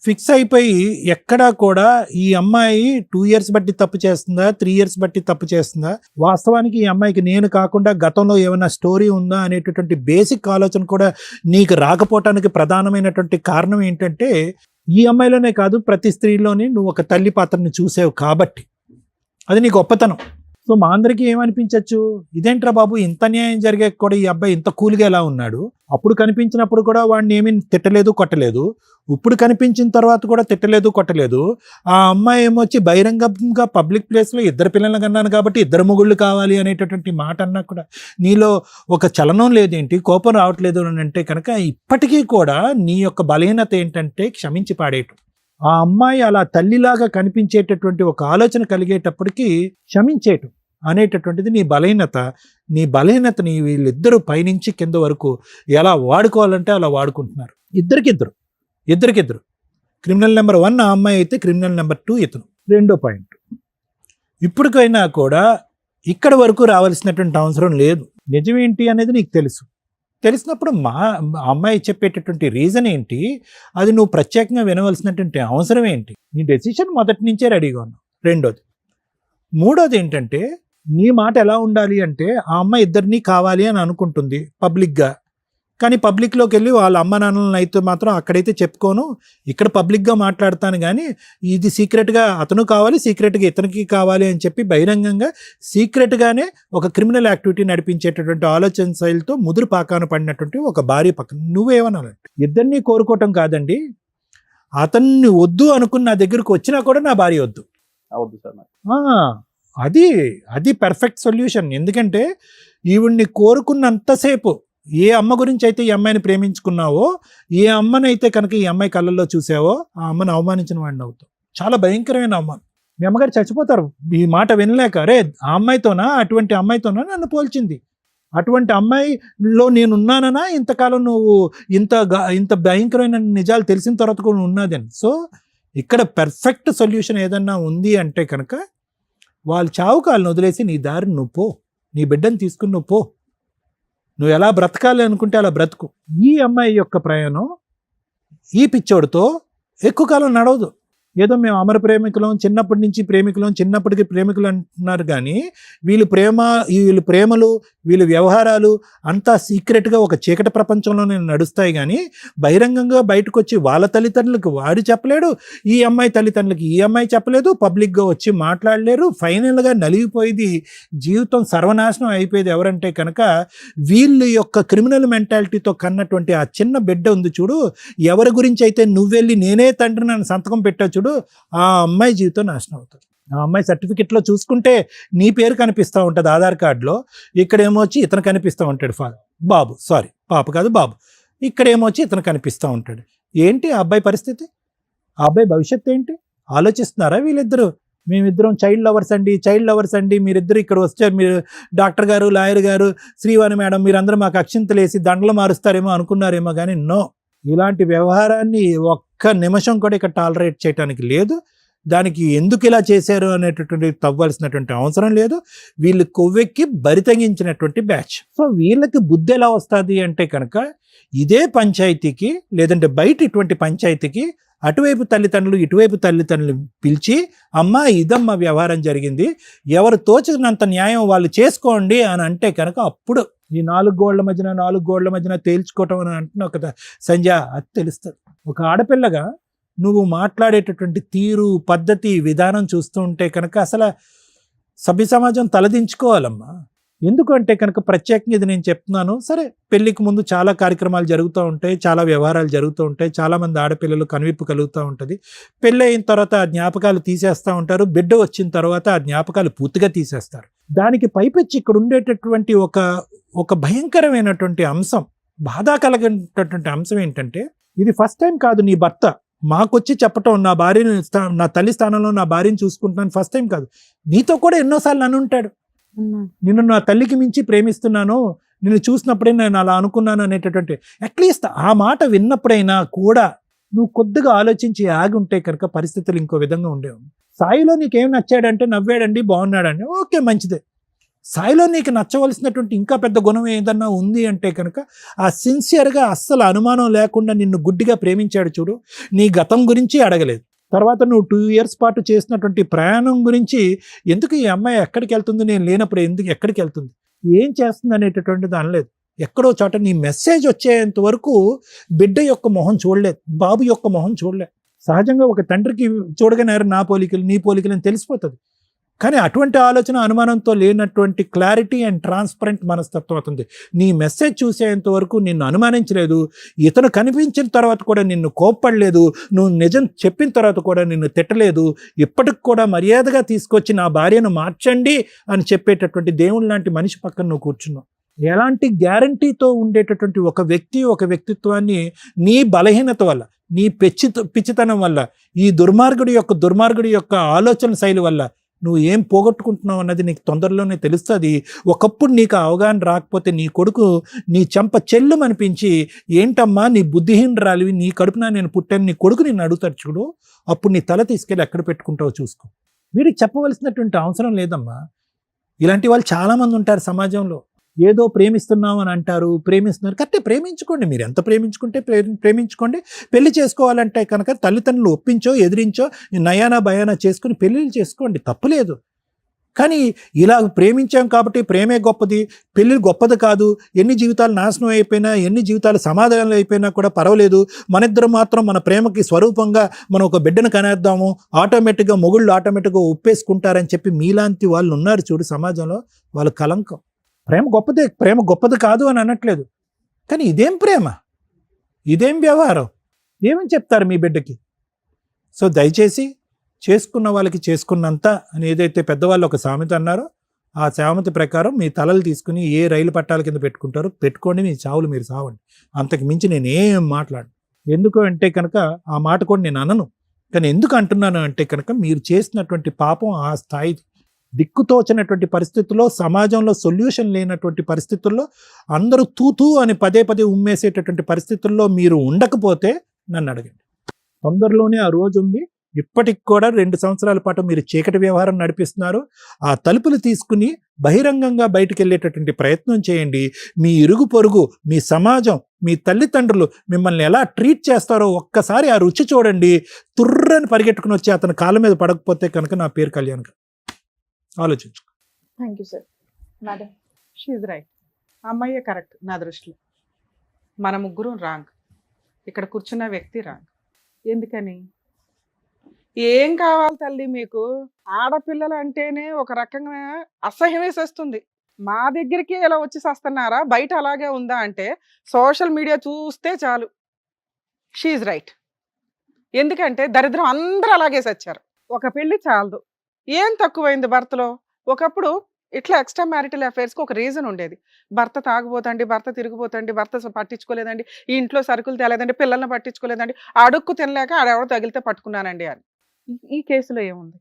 ఫిక్స్ అయిపోయి ఎక్కడా కూడా ఈ అమ్మాయి 2 years బట్టి తప్పు చేస్తుందా, 3 years బట్టి తప్పు చేస్తుందా, వాస్తవానికి ఈ అమ్మాయికి నేను కాకుండా గతంలో ఏమైనా స్టోరీ ఉందా అనేటటువంటి బేసిక్ ఆలోచన కూడా నీకు రాకపోవటానికి ప్రధానమైనటువంటి కారణం ఏంటంటే, ఈ అమ్మాయిలోనే కాదు ప్రతి స్త్రీలోని నువ్వు ఒక తల్లి పాత్రని చూసావు కాబట్టి. అది నీ గొప్పతనం. సో మా అందరికీ ఏమనిపించవచ్చు, ఇదేంట్రా బాబు ఇంత న్యాయం జరిగే కూడా ఈ అబ్బాయి ఇంత కూల్గా ఎలా ఉన్నాడు, అప్పుడు కనిపించినప్పుడు కూడా వాడిని ఏమీ తిట్టలేదు కొట్టలేదు, ఇప్పుడు కనిపించిన తర్వాత కూడా తిట్టలేదు కొట్టలేదు. ఆ అమ్మాయి ఏమొచ్చి బహిరంగంగా పబ్లిక్ ప్లేస్లో ఇద్దరు పిల్లలు కన్నాను కాబట్టి ఇద్దరు మొగుళ్ళు కావాలి అనేటటువంటి మాట అన్నా కూడా నీలో ఒక చలనం లేదేంటి, కోపం రావట్లేదు అని అంటే కనుక ఇప్పటికీ కూడా నీ యొక్క బలహీనత ఏంటంటే క్షమించి పాడేయటం. ఆ అమ్మాయి అలా తల్లిలాగా కనిపించేటటువంటి ఒక ఆలోచన కలిగేటప్పటికీ క్షమించేయటం అనేటటువంటిది నీ బలహీనత. నీ బలహీనతని వీళ్ళిద్దరూ పైనుంచి కింద వరకు ఎలా వాడుకోవాలంటే అలా వాడుకుంటున్నారు. ఇద్దరికిద్దరు. క్రిమినల్ నెంబర్ 1 ఆ అమ్మాయి అయితే, క్రిమినల్ నెంబర్ 2 ఇతను. రెండో పాయింట్, ఇప్పటికైనా కూడా ఇక్కడ వరకు రావాల్సినటువంటి అవసరం లేదు. నిజమేంటి అనేది నీకు తెలిసినప్పుడు మా అమ్మాయి చెప్పేటటువంటి రీజన్ ఏంటి, అది నువ్వు ప్రత్యేకంగా వినవలసినటువంటి అవసరం ఏంటి, నీ డెసిషన్ మొదటి నుంచే రెడీగా ఉన్నావు. మూడోది ఏంటంటే, నీ మాట ఎలా ఉండాలి అంటే, ఆ అమ్మాయి ఇద్దరినీ కావాలి అని అనుకుంటుంది పబ్లిక్గా, కానీ పబ్లిక్లోకి వెళ్ళి వాళ్ళ అమ్మ నాన్నలను అయితే మాత్రం అక్కడైతే చెప్పుకోను, ఇక్కడ పబ్లిక్గా మాట్లాడతాను, కానీ ఇది సీక్రెట్గా అతను కావాలి, సీక్రెట్గా ఇతనికి కావాలి అని చెప్పి బహిరంగంగా సీక్రెట్గానే ఒక క్రిమినల్ యాక్టివిటీ నడిపించేటటువంటి ఆలోచన శైలితో ముదురు పాకాన పడినటువంటి ఒక భార్య పక్కన నువ్వేమనాలంటే, ఇద్దరినీ కోరుకోవటం కాదండి, అతన్ని వద్దు అనుకున్న నా దగ్గరకు వచ్చినా కూడా నా భార్య వద్దు. అవద్దు సార్ నాకు. అది పర్ఫెక్ట్ సొల్యూషన్. ఎందుకంటే ఈవిడ్ని కోరుకున్నంతసేపు ఏ అమ్మ గురించి అయితే ఈ అమ్మాయిని ప్రేమించుకున్నావో, ఏ అమ్మనైతే కనుక ఈ అమ్మాయి కళ్ళల్లో చూసావో, ఆ అమ్మని అవమానించిన వాడిని అవుతావు. చాలా భయంకరమైన అవమానం. మీ అమ్మగారు చచ్చిపోతారు ఈ మాట వినలేక. అరే, ఆ అమ్మాయితోనా, అటువంటి అమ్మాయితోనా నన్ను పోల్చింది, అటువంటి అమ్మాయిలో నేను ఉన్నానన్నా ఇంతకాలం నువ్వు ఇంత భయంకరమైన నిజాలు తెలిసిన తర్వాత కూడా ఉన్నదని. సో ఇక్కడ పర్ఫెక్ట్ సొల్యూషన్ ఏదన్నా ఉంది అంటే కనుక వాళ్ళు చావుకు వాళ్ళని వదిలేసి నీ దారిని నువ్వు పో, నీ బిడ్డను తీసుకుని నువ్వు పో, నువ్వు ఎలా బ్రతకాలి అనుకుంటే అలా బ్రతుకు. ఈ అమ్మాయి యొక్క ప్రయాణం ఈ పిచ్చోడితో ఎక్కువ కాలం నడవదు. ఏదో మేము అమర ప్రేమికులం, చిన్నప్పటి నుంచి ప్రేమికులం, చిన్నప్పటికి ప్రేమికులు అంటున్నారు కానీ వీళ్ళు ప్రేమలు వీళ్ళ వ్యవహారాలు అంతా సీక్రెట్గా ఒక చీకటి ప్రపంచంలోనే నడుస్తాయి. కానీ బహిరంగంగా బయటకు వచ్చి వాళ్ళ తల్లిదండ్రులకు వాడు చెప్పలేడు, ఈ అమ్మాయి తల్లిదండ్రులకి ఈ అమ్మాయి చెప్పలేదు, పబ్లిక్గా వచ్చి మాట్లాడలేరు. ఫైనల్గా నలిగిపోయేది, జీవితం సర్వనాశనం అయిపోయేది ఎవరంటే కనుక వీళ్ళ యొక్క క్రిమినల్ మెంటాలిటీతో కన్నటువంటి ఆ చిన్న బిడ్డ ఉంది చూడు, ఎవరి గురించి అయితే నువ్వెళ్ళి నేనే తండ్రి నన్ను సంతకం పెట్టా చూడు, ఆ అమ్మాయి జీవితం నాశనం అవుతుంది. ఆ అమ్మాయి సర్టిఫికెట్లో చూసుకుంటే నీ పేరు కనిపిస్తూ ఉంటుంది ఆధార్ కార్డులో, ఇక్కడేమో వచ్చి ఇతను కనిపిస్తూ ఉంటాడు బాబు, సారీ పాప కాదు బాబు, ఇక్కడేమో వచ్చి ఇతను కనిపిస్తూ ఉంటాడు. ఏంటి ఆ అబ్బాయి పరిస్థితి, ఆ అబ్బాయి భవిష్యత్తు ఏంటి ఆలోచిస్తున్నారా వీళ్ళిద్దరూ? మేమిద్దరం చైల్డ్ లవర్స్ అండి, మీరిద్దరు ఇక్కడ వచ్చారు, మీరు డాక్టర్ గారు, లాయర్ గారు, శ్రీవాణి మేడం, మీరందరూ మాకు అక్షింతలు వేసి దండలు మారుస్తారేమో అనుకున్నారేమో కానీ నో, ఇలాంటి వ్యవహారాన్ని ఒక్క నిమిషం కూడా ఇక్కడ టాలరేట్ చేయడానికి లేదు. దానికి ఎందుకు ఇలా చేశారు అనేటటువంటి తవ్వాల్సినటువంటి అవసరం లేదు. వీళ్ళు కొవ్వెక్కి బరితెగించినటువంటి బ్యాచ్. సో వీళ్ళకి బుద్ధి ఎలా వస్తుంది అంటే కనుక ఇదే పంచాయతీకి లేదంటే బయట ఇటువంటి పంచాయతీకి అటువైపు తల్లిదండ్రులు ఇటువైపు తల్లిదండ్రులు పిలిచి అమ్మ ఇదమ్మ వ్యవహారం జరిగింది, ఎవరు తోచినంత న్యాయం వాళ్ళు చేసుకోండి అని అంటే కనుక అప్పుడు ఈ నాలుగు గోళ్ల మధ్యన తేల్చుకోవటం అని అంటున్నావు కదా సంధ్య, అది తెలుస్తుంది. ఒక ఆడపిల్లగా నువ్వు మాట్లాడేటటువంటి తీరు, పద్ధతి, విధానం చూస్తూ ఉంటే కనుక అసలు సభ్య సమాజం తలదించుకోవాలమ్మా. ఎందుకంటే కనుక ప్రత్యేకంగా ఇది నేను చెప్తున్నాను. సరే, పెళ్లికి ముందు చాలా కార్యక్రమాలు జరుగుతూ ఉంటాయి, చాలా వ్యవహారాలు జరుగుతూ ఉంటాయి, చాలామంది ఆడపిల్లలు కనువిప్పు కలుగుతూ ఉంటుంది. పెళ్ళి అయిన తర్వాత ఆ జ్ఞాపకాలు తీసేస్తూ ఉంటారు, బిడ్డ వచ్చిన తర్వాత ఆ జ్ఞాపకాలు పూర్తిగా తీసేస్తారు. దానికి పైపెచ్చి ఇక్కడ ఉండేటటువంటి ఒక భయంకరమైనటువంటి అంశం, బాధ కలిగినటువంటి అంశం ఏంటంటే ఇది ఫస్ట్ టైం కాదు నీ భర్త మాకొచ్చి చెప్పటం, నా భార్యని నా తల్లి స్థానంలో నా భార్యని చూసుకుంటున్నాను ఫస్ట్ టైం కాదు, నీతో కూడా ఎన్నోసార్లు అని ఉంటాడు, నిన్ను నా తల్లికి మించి ప్రేమిస్తున్నాను, నిన్ను చూసినప్పుడే నేను అలా అనుకున్నాను అనేటటువంటి అట్లీస్ట్ ఆ మాట విన్నప్పుడైనా కూడా నువ్వు కొద్దిగా ఆలోచించి ఆగి ఉంటే కనుక పరిస్థితులు ఇంకో విధంగా ఉండేవి. సాయిలో నీకేం నచ్చాడంటే నవ్వాడండి, బాగున్నాడండి, ఓకే మంచిదే. సాయిలో నీకు నచ్చవలసినటువంటి ఇంకా పెద్ద గుణం ఏదన్నా ఉంది అంటే కనుక ఆ సిన్సియర్గా అస్సలు అనుమానం లేకుండా నిన్ను గుడ్డిగా ప్రేమించాడు చూడు, నీ గతం గురించి అడగలేదు. తర్వాత నువ్వు 2 years పాటు చేసినటువంటి ప్రయాణం గురించి, ఎందుకు ఈ అమ్మాయి ఎక్కడికి వెళ్తుంది, నేను లేనప్పుడు ఎక్కడికి వెళ్తుంది, ఏం చేస్తుంది అనేటటువంటిది అనలేదు. ఎక్కడో చోట నీ మెసేజ్ వచ్చేంత వరకు బిడ్డ యొక్క మొహం చూడలేదు, బాబు యొక్క మొహం చూడలేదు. సహజంగా ఒక తండ్రికి చూడగానే నా పోలికలు నీ పోలికలు అని తెలిసిపోతుంది. కానీ అటువంటి ఆలోచన అనుమానంతో లేనటువంటి క్లారిటీ అండ్ ట్రాన్స్పరెంట్ మనస్తత్వం అవుతుంది. నీ మెసేజ్ చూసేంత వరకు నిన్ను అనుమానించలేదు, ఇతను కనిపించిన తర్వాత కూడా నిన్ను కోప్పడలేదు, నువ్వు నిజం చెప్పిన తర్వాత కూడా నిన్ను తిట్టలేదు, ఇప్పటికి కూడా మర్యాదగా తీసుకొచ్చి నా భార్యను మార్చండి అని చెప్పేటటువంటి దేవుని లాంటి మనిషి పక్కన నువ్వు కూర్చున్నావు. ఎలాంటి గ్యారంటీతో ఉండేటటువంటి ఒక వ్యక్తిత్వాన్ని నీ బలహీనత వల్ల, నీ పిచ్చితనం వల్ల, ఈ దుర్మార్గుడి యొక్క ఆలోచన శైలి వల్ల నువ్వు ఏం పోగొట్టుకుంటున్నావు అన్నది నీకు తొందరలోనే తెలుస్తుంది. ఒకప్పుడు నీకు అవగాహన రాకపోతే నీ కొడుకు నీ చెంప చెల్లు అనిపించి, ఏంటమ్మా నీ బుద్ధిహీనరాలివి, నీ కడుపున నేను పుట్టాను, నీ కొడుకు నిన్ను అడుగుతాడు చూడు, అప్పుడు నీ తల తీసుకెళ్ళి ఎక్కడ పెట్టుకుంటావో చూసుకో. వీడికి చెప్పవలసినటువంటి అవసరం లేదమ్మా. ఇలాంటి వాళ్ళు చాలామంది ఉంటారు సమాజంలో. ఏదో ప్రేమిస్తున్నాం అని అంటారు, ప్రేమిస్తున్నారు, కరెక్టే, ప్రేమించుకోండి, మీరు ఎంత ప్రేమించుకుంటే ప్రేమించుకోండి. పెళ్లి చేసుకోవాలంటే కనుక తల్లిదండ్రులు ఒప్పించో ఎదిరించో నయానా భయానా చేసుకుని పెళ్ళిళ్ళు చేసుకోండి, తప్పులేదు. కానీ ఇలా ప్రేమించాం కాబట్టి ప్రేమే గొప్పది, పెళ్ళి గొప్పది కాదు, ఎన్ని జీవితాలు నాశనం అయిపోయినా, ఎన్ని జీవితాలు సమాధానాలు అయిపోయినా కూడా పర్వాలేదు, మన ఇద్దరు మాత్రం మన ప్రేమకి స్వరూపంగా మనం ఒక బిడ్డను కనేద్దాము, ఆటోమేటిక్గా మొగుళ్ళు ఆటోమేటిక్గా ఒప్పేసుకుంటారని చెప్పి మీలాంటి వాళ్ళు ఉన్నారు చూడు సమాజంలో, వాళ్ళు కలంకం. ప్రేమ గొప్పది కాదు అని అనట్లేదు, కానీ ఇదేం ప్రేమ, ఇదేం వ్యవహారం, ఏమని చెప్తారు మీ బిడ్డకి? సో దయచేసి చేసుకున్న వాళ్ళకి చేసుకున్నంత అని ఏదైతే పెద్దవాళ్ళు ఒక సామెత అన్నారో, ఆ సామెత ప్రకారం మీ తలలు తీసుకుని ఏ రైలు పట్టాల కింద పెట్టుకుంటారో పెట్టుకోండి, మీ చావులు మీరు సావండి. అంతకు మించి నేనేం మాట్లాడను. ఎందుకు అంటే కనుక ఆ మాట కూడా నేను అనను, కానీ ఎందుకు అంటున్నాను అంటే కనుక మీరు చేసినటువంటి పాపం ఆ స్థాయి, దిక్కుతోచనటువంటి పరిస్థితుల్లో, సమాజంలో సొల్యూషన్ లేనటువంటి పరిస్థితుల్లో, అందరూ తూతూ అని పదే పదే ఉమ్మేసేటటువంటి పరిస్థితుల్లో మీరు ఉండకపోతే నన్ను అడగండి. తొందరలోనే ఆ రోజు ఉంది. ఇప్పటికి కూడా 2 సంవత్సరాల పాటు మీరు చీకటి వ్యవహారం నడిపిస్తున్నారు. ఆ తలుపులు తీసుకుని బహిరంగంగా బయటికి వెళ్ళేటటువంటి ప్రయత్నం చేయండి. మీ ఇరుగు పొరుగు, మీ సమాజం, మీ తల్లిదండ్రులు మిమ్మల్ని ఎలా ట్రీట్ చేస్తారో ఒక్కసారి ఆ రుచి చూడండి. తుర్రని పరిగెట్టుకుని వచ్చి అతని కాళ్ళ మీద పడకపోతే కనుక నా పేరు కళ్యాణ్ గారు. ఆలోచించు. Thank you sir. Madam, she's right. అమ్మాయే కరెక్ట్ నా దృష్టిలో. మన ముగ్గురు రాంగ్. ఇక్కడ కూర్చున్న వ్యక్తి రాంగ్. ఎందుకని? ఏం కావాలి తల్లి మీకు? ఆడపిల్లలు అంటేనే ఒక రకంగా అసహ్యం వేసేస్తుంది. మా దగ్గరికి ఇలా వచ్చి వస్తున్నారా, బయట అలాగే ఉందా అంటే సోషల్ మీడియా చూస్తే చాలు. She's right. ఎందుకంటే దరిద్రం అందరూ అలాగే సచ్చారు. ఒక పెళ్లి చాలదు. ఏం తక్కువైంది భర్తలో? ఒకప్పుడు ఇట్లా ఎక్స్ట్రా మ్యారిటల్ అఫైర్స్కి ఒక రీజన్ ఉండేది. భర్త తాగుపోతండి, భర్త తిరిగిపోతండి, భర్త పట్టించుకోలేదండి, ఈ ఇంట్లో సరుకులు తేలేదండి, పిల్లల్ని పట్టించుకోలేదండి, అడుక్కు తినలేక ఆడెవడో తగిలితే పట్టుకున్నానండి అని. ఈ కేసులో ఏముంది?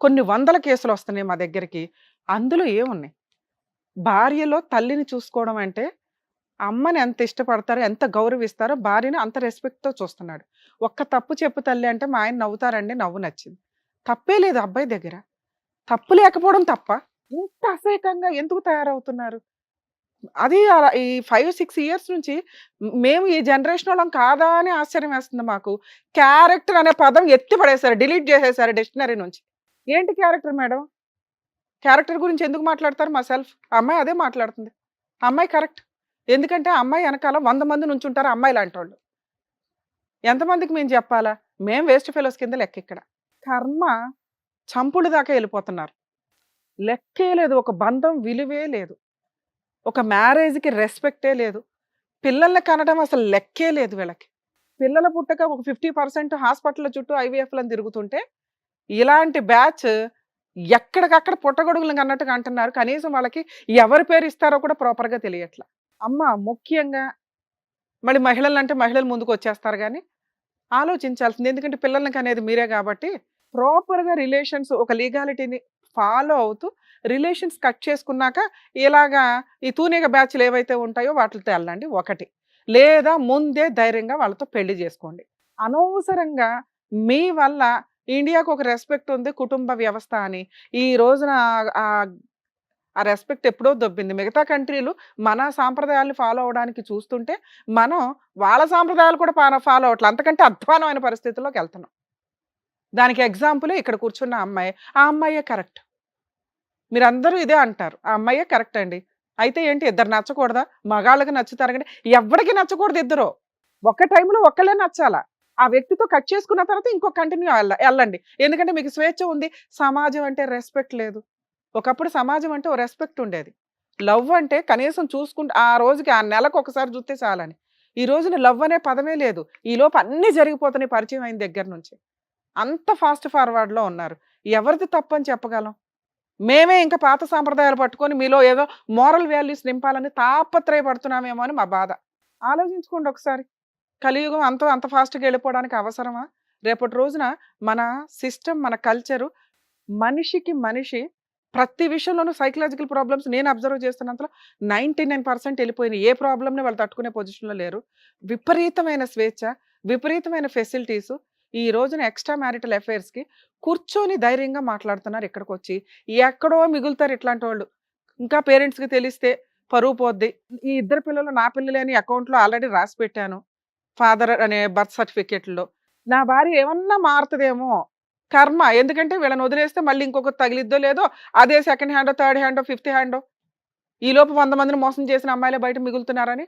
కొన్ని వందల కేసులు వస్తున్నాయి మా దగ్గరికి. అందులో ఏమున్నాయి? భార్యలో తల్లిని చూసుకోవడం అంటే అమ్మని ఎంత ఇష్టపడతారో, ఎంత గౌరవిస్తారో భార్యని అంత రెస్పెక్ట్తో చూస్తున్నాడు. ఒక్క తప్పు చెప్పు తల్లి అంటే మా ఆయన నవ్వుతారండి, నవ్వు నచ్చింది. తప్పే లేదు అబ్బాయి దగ్గర. తప్పు లేకపోవడం తప్ప ఇంత అసహ్యకంగా ఎందుకు తయారవుతున్నారు? అది ఈ 5-6 ఇయర్స్ నుంచి మేము ఈ జనరేషన్ వాళ్ళం కాదా అని ఆశ్చర్యం వేస్తుంది మాకు. క్యారెక్టర్ అనే పదం ఎత్తి పడేశారు, డిలీట్ చేసేసారు డిక్షనరీ నుంచి. ఏంటి క్యారెక్టర్ మేడం? క్యారెక్టర్ గురించి ఎందుకు మాట్లాడతారు? మా సెల్ఫ్ అమ్మాయి అదే మాట్లాడుతుంది. అమ్మాయి కరెక్ట్. ఎందుకంటే అమ్మాయి వెనకాల 100 మంది నుంచి ఉంటారు అమ్మాయి లాంటి వాళ్ళు. ఎంతమందికి మేము చెప్పాలా? మేము వేస్ట్ ఫెలోస్ కింద లెక్క. ఇక్కడ కర్మ చంపుడు దాకా వెళ్ళిపోతున్నారు. లెక్కే లేదు. ఒక బంధం విలువే లేదు. ఒక మ్యారేజ్కి రెస్పెక్టే లేదు. పిల్లల్ని కనడం అసలు లెక్కే లేదు వీళ్ళకి. పిల్లల పుట్టక ఒక 50% హాస్పిటల్ చుట్టూ ఐవీఎఫ్లను తిరుగుతుంటే ఇలాంటి బ్యాచ్ ఎక్కడికక్కడ పుట్టగొడుగులను అన్నట్టుగా అంటున్నారు. కనీసం వాళ్ళకి ఎవరి పేరు ఇస్తారో కూడా ప్రాపర్గా తెలియట్లా. అమ్మ ముఖ్యంగా మళ్ళీ మహిళలు అంటే మహిళలు ముందుకు వచ్చేస్తారు కానీ ఆలోచించాల్సింది. ఎందుకంటే పిల్లలకి అనేది మీరే కాబట్టి ప్రాపర్గా రిలేషన్స్ ఒక లీగాలిటీని ఫాలో అవుతూ రిలేషన్స్ కట్ చేసుకున్నాక ఇలాగా ఈ తూనిగ బ్యాచ్లు ఏవైతే ఉంటాయో వాటితో వెళ్ళండి ఒకటి. లేదా ముందే ధైర్యంగా వాళ్ళతో పెళ్లి చేసుకోండి. అనవసరంగా మీ వల్ల ఇండియాకు ఒక రెస్పెక్ట్ ఉంది కుటుంబ వ్యవస్థ అని ఈ రోజున ఆ రెస్పెక్ట్ ఎప్పుడో దొబ్బింది. మిగతా కంట్రీలు మన సాంప్రదాయాలు ఫాలో అవడానికి చూస్తుంటే మనం వాళ్ళ సాంప్రదాయాలు కూడా ఫాలో అవట్లేదు. అంతకంటే అధ్వానమైన పరిస్థితుల్లోకి వెళ్తున్నాం. దానికి ఎగ్జాంపుల్ ఇక్కడ కూర్చున్న అమ్మాయి. ఆ అమ్మాయే కరెక్ట్. మీరందరూ ఇదే అంటారు, ఆ అమ్మాయే కరెక్ట్ అండి. అయితే ఏంటి, ఇద్దరు నచ్చకూడదా? మగాళ్ళకి నచ్చుతారు కానీ ఎవరికి నచ్చకూడదు. ఇద్దరు ఒక్క టైంలో ఒక్కళ్ళే నచ్చాలా. ఆ వ్యక్తితో కట్ చేసుకున్న తర్వాత ఇంకో కంటిన్యూ వెళ్ళండి. ఎందుకంటే మీకు స్వేచ్ఛ ఉంది. సమాజం అంటే రెస్పెక్ట్ లేదు. ఒకప్పుడు సమాజం అంటే ఓ రెస్పెక్ట్ ఉండేది. లవ్ అంటే కనీసం చూసుకుంటే ఆ రోజుకి ఆ నెలకు ఒకసారి చూస్తే చాలని. ఈ రోజున లవ్ అనే పదమే లేదు. ఈ లోపు అన్నీ జరిగిపోతున్నాయి పరిచయం అయిన దగ్గర నుంచి. అంత ఫాస్ట్ ఫార్వర్డ్లో ఉన్నారు. ఎవరిది తప్పు అని చెప్పగలం? మేమే ఇంకా పాత సాంప్రదాయాలు పట్టుకొని మీలో ఏదో మోరల్ వాల్యూస్ నింపాలని తాపత్రయపడుతున్నామేమో అని మా బాధ. ఆలోచించుకోండి ఒకసారి. కలియుగం అంత ఫాస్ట్గా వెళ్ళిపోవడానికి అవసరమా? రేపటి రోజున మన సిస్టమ్, మన కల్చరు, మనిషికి మనిషి ప్రతి విషయంలోనూ సైకలాజికల్ ప్రాబ్లమ్స్ నేను అబ్జర్వ్ చేస్తున్నంతలో 99% వెళ్ళిపోయినాయి. ఏ ప్రాబ్లమ్ని వాళ్ళు తట్టుకునే పొజిషన్లో లేరు. విపరీతమైన స్వేచ్ఛ, విపరీతమైన ఫెసిలిటీసు. ఈ రోజున ఎక్స్ట్రా మ్యారిటల్ అఫైర్స్కి కూర్చొని ధైర్యంగా మాట్లాడుతున్నారు. ఇక్కడికి వచ్చి ఎక్కడో మిగులుతారు ఇట్లాంటి వాళ్ళు. ఇంకా పేరెంట్స్కి తెలిస్తే పరువు పోద్ది. ఈ ఇద్దరు పిల్లలు నా పిల్లలే అని అకౌంట్లో ఆల్రెడీ రాసి పెట్టాను ఫాదర్ అనే బర్త్ సర్టిఫికేట్లో. నా భార్య ఏమన్నా మారుతుందేమో కర్మ. ఎందుకంటే వీళ్ళని వదిలేస్తే మళ్ళీ ఇంకొకటి తగిలిద్దో లేదో, అదే సెకండ్ హ్యాండో, థర్డ్ హ్యాండో, ఫిఫ్త్ హ్యాండో. ఈలోపు 100 మందిని మోసం చేసిన అమ్మాయిలే బయట మిగులుతున్నారని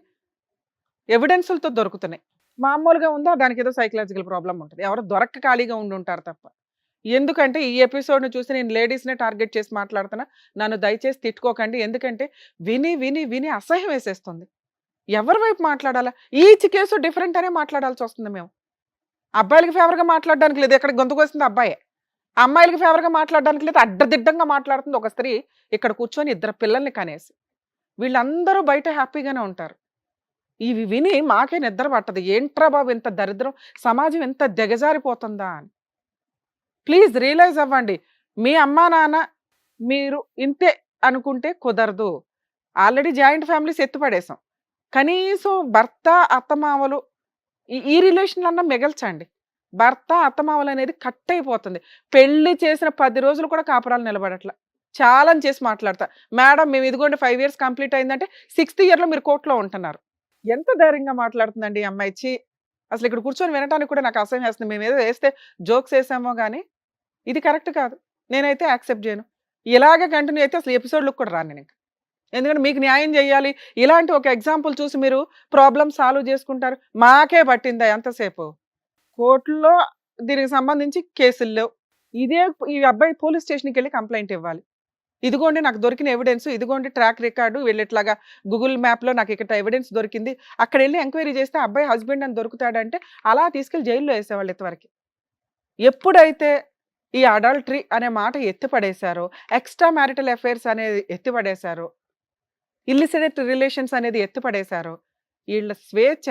ఎవిడెన్సులతో దొరుకుతున్నాయి. మామూలుగా ఉందా, దానికి ఏదో సైకలాజికల్ ప్రాబ్లం ఉంటుంది. ఎవరో దొరక్క ఖాళీగా ఉండి ఉంటారు తప్ప. ఎందుకంటే ఈ ఎపిసోడ్ని చూసి నేను లేడీస్నే టార్గెట్ చేసి మాట్లాడుతున్నా. నన్ను దయచేసి తిట్టుకోకండి. ఎందుకంటే విని విని విని అసహ్యం వేసేస్తుంది. ఎవరి వైపు మాట్లాడాలా? ఈచ్ కేసు డిఫరెంట్ అనే మాట్లాడాల్సి వస్తుంది. మేము అబ్బాయిలకి ఫేవర్గా మాట్లాడడానికి లేదు, ఇక్కడ గొంతుకొస్తుంది అబ్బాయే. అమ్మాయిలకి ఫేవర్గా మాట్లాడడానికి లేదు, అడ్డదిడ్డంగా మాట్లాడుతుంది ఒక స్త్రీ ఇక్కడ కూర్చొని 2 పిల్లల్ని కనేసి. వీళ్ళందరూ బయట హ్యాపీగానే ఉంటారు. ఇవి విని మాకే నిద్ర పట్టదు. ఏంట్రా బాబు ఇంత దరిద్రం, సమాజం ఎంత దిగజారిపోతుందా అని. ప్లీజ్ రియలైజ్ అవ్వండి. మీ అమ్మా నాన్న మీరు ఇంతే అనుకుంటే కుదరదు. ఆల్రెడీ జాయింట్ ఫ్యామిలీస్ ఎత్తుపడేసాం. కనీసం భర్త, అత్తమామలు ఈ రిలేషన్ అన్నా మిగల్చండి. భర్త, అత్తమామలు అనేది కట్ అయిపోతుంది. పెళ్లి చేసిన 10 రోజులు కూడా కాపురాలు నిలబడట్ల. ఛాలెంజ్ చేసి మాట్లాడతా. మేడం మేము ఇదిగోండి 5 ఇయర్స్ కంప్లీట్ అయిందంటే 6th ఇయర్‌లో మీరు కోర్ట్‌లో ఉంటున్నారు. ఎంత ధైర్యంగా మాట్లాడుతుందండి ఈ అమ్మాయి. ఛీ! అసలు ఇక్కడ కూర్చొని వినటానికి కూడా నాకు అసహ్యం వేస్తుంది. మేమేదో వేస్తే జోక్స్ వేసామో గానీ, ఇది కరెక్ట్ కాదు. నేనైతే యాక్సెప్ట్ చేయను. ఇలాగే కంటిన్యూ అయితే అసలు ఎపిసోడ్‌లకు కూడా రాను నేనింక. ఎందుకంటే మీకు న్యాయం చేయాలి. ఇలాంటి ఒక ఎగ్జాంపుల్ చూసి మీరు ప్రాబ్లమ్ సాల్వ్ చేసుకుంటారు. మాకే పట్టిందా ఎంతసేపు? కోర్టులో దీనికి సంబంధించి కేసులు లేవు. ఈ అబ్బాయి పోలీస్ స్టేషన్‌కెళ్ళి కంప్లెయింట్ ఇవ్వాలి. ఇదిగోండి నాకు దొరికిన ఎవిడెన్స్, ఇదిగోండి ట్రాక్ రికార్డు, వీళ్ళు ఇట్లాగా గూగుల్ మ్యాప్‌లో నాకు ఇక్కడ ఎవిడెన్స్ దొరికింది. అక్కడెళ్ళి ఎంక్వైరీ చేస్తే అబ్బాయి హస్బెండ్ అని దొరుకుతాడంటే అలా తీసుకెళ్ళి జైల్లో వేసేవాళ్ళు ఇంతవరకు. ఎప్పుడైతే ఈ అడల్టరీ అనే మాట ఎత్తిపడేశారో, ఎక్స్ట్రా మ్యారిటల్ అఫైర్స్ అనేది ఎత్తిపడేశారో, ఇల్లిసిట్ రిలేషన్స్ అనేది ఎత్తిపడేశారో, వీళ్ళ స్వేచ్ఛ